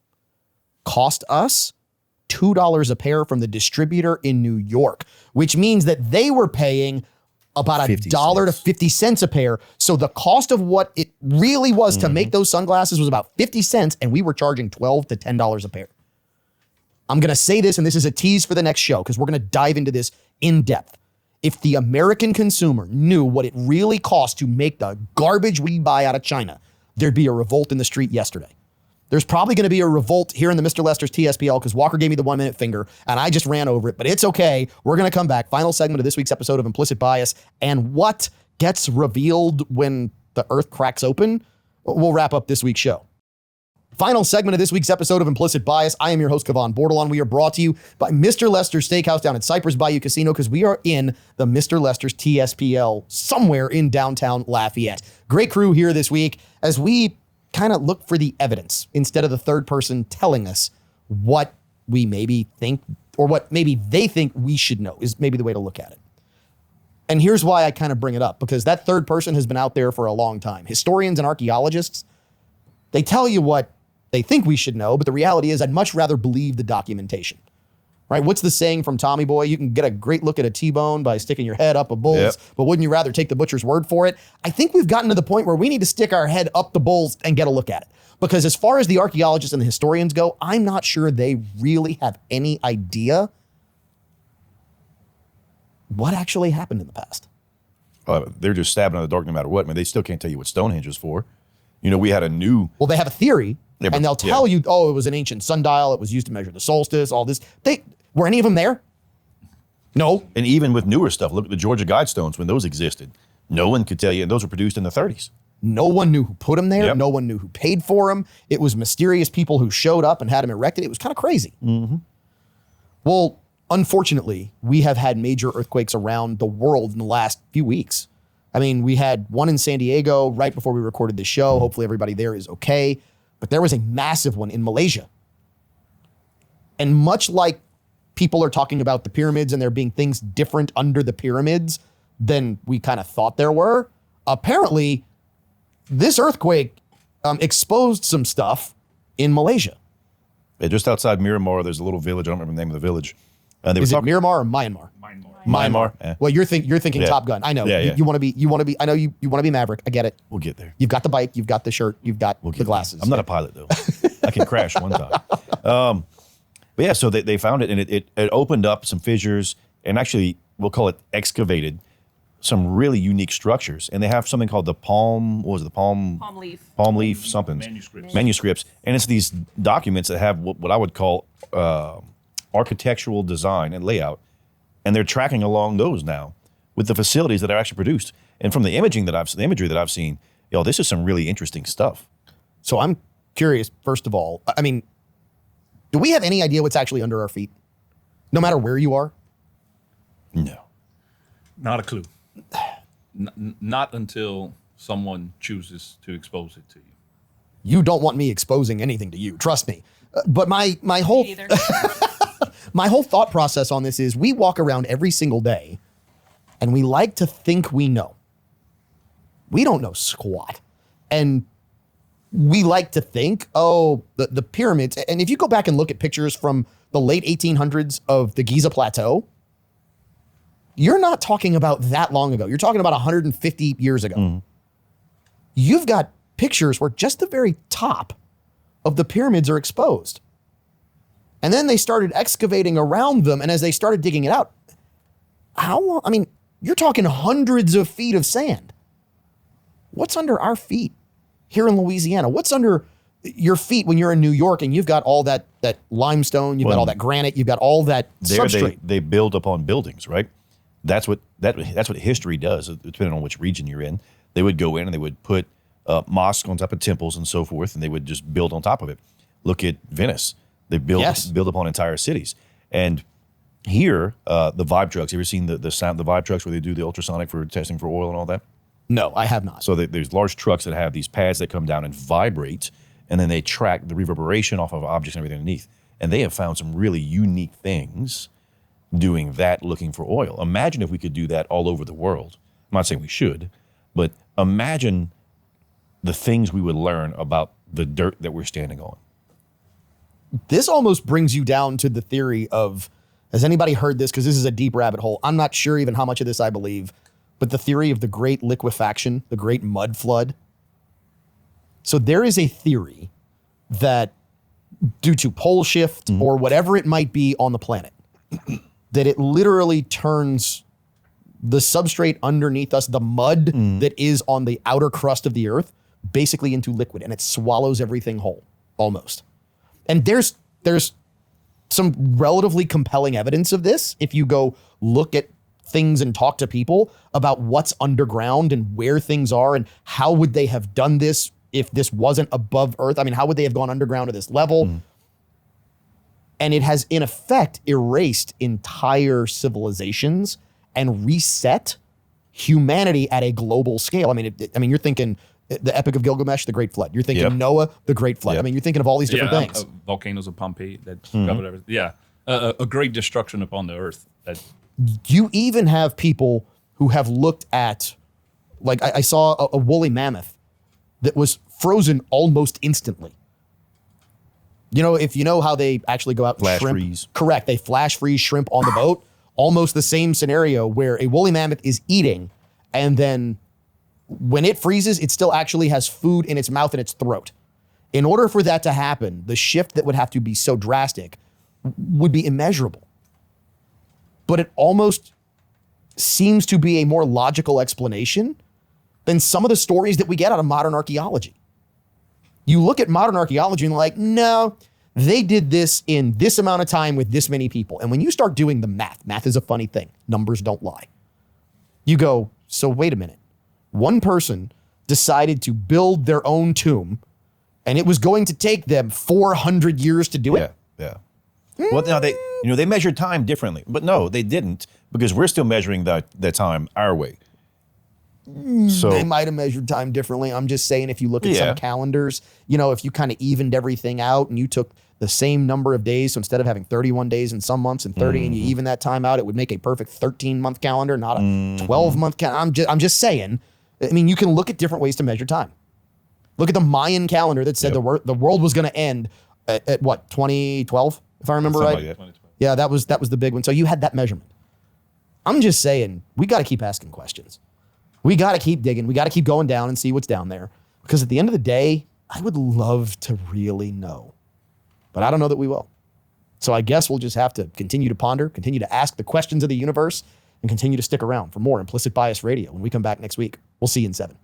cost us $2 a pair from the distributor in New York, which means that they were paying about $1 to 50 cents a pair. So the cost of what it really was to make those sunglasses was about 50 cents, and we were charging $12 to $10 a pair. I'm going to say this, and this is a tease for the next show because we're going to dive into this in depth. If the American consumer knew what it really cost to make the garbage we buy out of China, there'd be a revolt in the street yesterday. There's probably going to be a revolt here in the Mr. Lester's TSPL because Walker gave me the 1-minute finger and I just ran over it, but it's okay. We're going to come back. Final segment of this week's episode of Implicit Bias and what gets revealed when the earth cracks open. We'll wrap up this week's show. Final segment of this week's episode of Implicit Bias. I am your host, Kavan Bordelon. We are brought to you by Mr. Lester's Steakhouse down at Cypress Bayou Casino because we are in the Mr. Lester's TSPL somewhere in downtown Lafayette. Great crew here this week as we kind of look for the evidence instead of the third person telling us what we maybe think or what maybe they think we should know is maybe the way to look at it. And here's why I kind of bring it up, because that third person has been out there for a long time. Historians and archaeologists, they tell you what they think we should know, but the reality is I'd much rather believe the documentation, right? What's the saying from Tommy Boy? You can get a great look at a T-bone by sticking your head up a bull's, but wouldn't you rather take the butcher's word for it? I think we've gotten to the point where we need to stick our head up the bull's and get a look at it. Because as far as the archaeologists and the historians go, I'm not sure they really have any idea what actually happened in the past. They're just stabbing in the dark no matter what. I mean, they still can't tell you what Stonehenge was for. You know, we had a new... Well, they have a theory, Yeah, but- and they'll tell you, oh, it was an ancient sundial. It was used to measure the solstice, all this. Were any of them there? No. And even with newer stuff, look at the Georgia Guidestones when those existed. No one could tell you, and those were produced in the 30s. No one knew who put them there. Yep. No one knew who paid for them. It was mysterious people who showed up and had them erected. It was kind of crazy. Well, unfortunately, we have had major earthquakes around the world in the last few weeks. I mean, we had one in San Diego right before we recorded this show. Hopefully everybody there is okay. But there was a massive one in Malaysia. And much like people are talking about the pyramids and there being things different under the pyramids than we kind of thought there were, apparently this earthquake exposed some stuff in Malaysia. Yeah, just outside Miramar, there's a little village. I don't remember the name of the village. They were Is it talking Miramar or Myanmar? Myanmar. Well, you're thinking Yeah. Top Gun. I know. Yeah, yeah. You want to be. I know you want to be Maverick. I get it. We'll get there. You've got the bike. You've got the shirt. You've got We'll the get glasses. there. I'm not a pilot though. I can crash one time. But yeah, so they found it, and it opened up some fissures, and actually we'll call it excavated some really unique structures. And they have something called the palm. What was it? The palm leaf. palm leaf something manuscripts, and it's these documents that have what I would call architectural design and layout, and they're tracking along those now with the facilities that are actually produced. And from the imagery that I've seen, this is some really interesting stuff. So I'm curious. First of all, I mean, do we have any idea what's actually under our feet? No matter where you are. No. Not a clue. Not until someone chooses to expose it to you. You don't want me exposing anything to you. Trust me. But my whole my whole thought process on this is we walk around every single day and we like to think we know. We don't know squat. And we like to think, the pyramids. And if you go back and look at pictures from the late 1800s of the Giza Plateau, you're not talking about that long ago. You're talking about 150 years ago. You've got pictures where just the very top of the pyramids are exposed. And then they started excavating around them. And as they started digging it out, how long? I mean, you're talking hundreds of feet of sand. What's under our feet here in Louisiana? What's under your feet when you're in New York and you've got all that limestone, you've got all that granite, you've got all that substrate? They build upon buildings, right? That's what history does, depending on which region you're in. They would go in and they would put mosques on top of temples and so forth, and they would just build on top of it. Look at Venice. They build upon entire cities. And here, the Vibe trucks, you ever seen the Vibe trucks where they do the ultrasonic for testing for oil and all that? No, I have not. So there's large trucks that have these pads that come down and vibrate, and then they track the reverberation off of objects and everything underneath. And they have found some really unique things doing that, looking for oil. Imagine if we could do that all over the world. I'm not saying we should, but imagine the things we would learn about the dirt that we're standing on. This almost brings you down to the theory of, has anybody heard this? Because this is a deep rabbit hole. I'm not sure even how much of this I believe, but the theory of the great liquefaction, the great mud flood. So there is a theory that due to pole shift or whatever it might be on the planet, that it literally turns the substrate underneath us, the mud that is on the outer crust of the earth, basically into liquid, and it swallows everything whole, almost. And there's some relatively compelling evidence of this if you go look at things and talk to people about what's underground and where things are and how would they have done this if this wasn't above earth. I mean, how would they have gone underground to this level? And it has, in effect, erased entire civilizations and reset humanity at a global scale. I mean, you're thinking the Epic of Gilgamesh, the Great Flood. You're thinking Noah, the Great Flood. I mean, you're thinking of all these different things. Volcanoes of Pompeii that covered everything. Yeah, a great destruction upon the earth. That You even have people who have looked at, like I saw a woolly mammoth that was frozen almost instantly. You know, if you know how they actually go out and Flash shrimp. freeze. Correct. They flash freeze shrimp on the boat. Almost the same scenario where a woolly mammoth is eating, and then when it freezes, it still actually has food in its mouth and its throat. In order for that to happen, the shift that would have to be so drastic would be immeasurable. But it almost seems to be a more logical explanation than some of the stories that we get out of modern archaeology. You look at modern archaeology and like, no, they did this in this amount of time with this many people. And when you start doing the math is a funny thing. Numbers don't lie. You go, so wait a minute. One person decided to build their own tomb, and it was going to take them 400 years to do it. Yeah. Well, now they measured time differently, but no, they didn't, because we're still measuring the time our way. So They might have measured time differently. I'm just saying, if you look at some calendars, if you kind of evened everything out and you took the same number of days, so instead of having 31 days in some months and 30 and you even that time out, it would make a perfect 13-month calendar, not a 12-month calendar. I'm just saying, I mean, you can look at different ways to measure time. Look at the Mayan calendar that said the world was going to end at what, 2012, if I remember Something right? like Yeah, that was the big one. So you had that measurement. I'm just saying, we got to keep asking questions. We got to keep digging. We got to keep going down and see what's down there. Because at the end of the day, I would love to really know. But I don't know that we will. So I guess we'll just have to continue to ponder, continue to ask the questions of the universe, and continue to stick around for more Implicit Bias Radio when we come back next week. We'll see you in 7.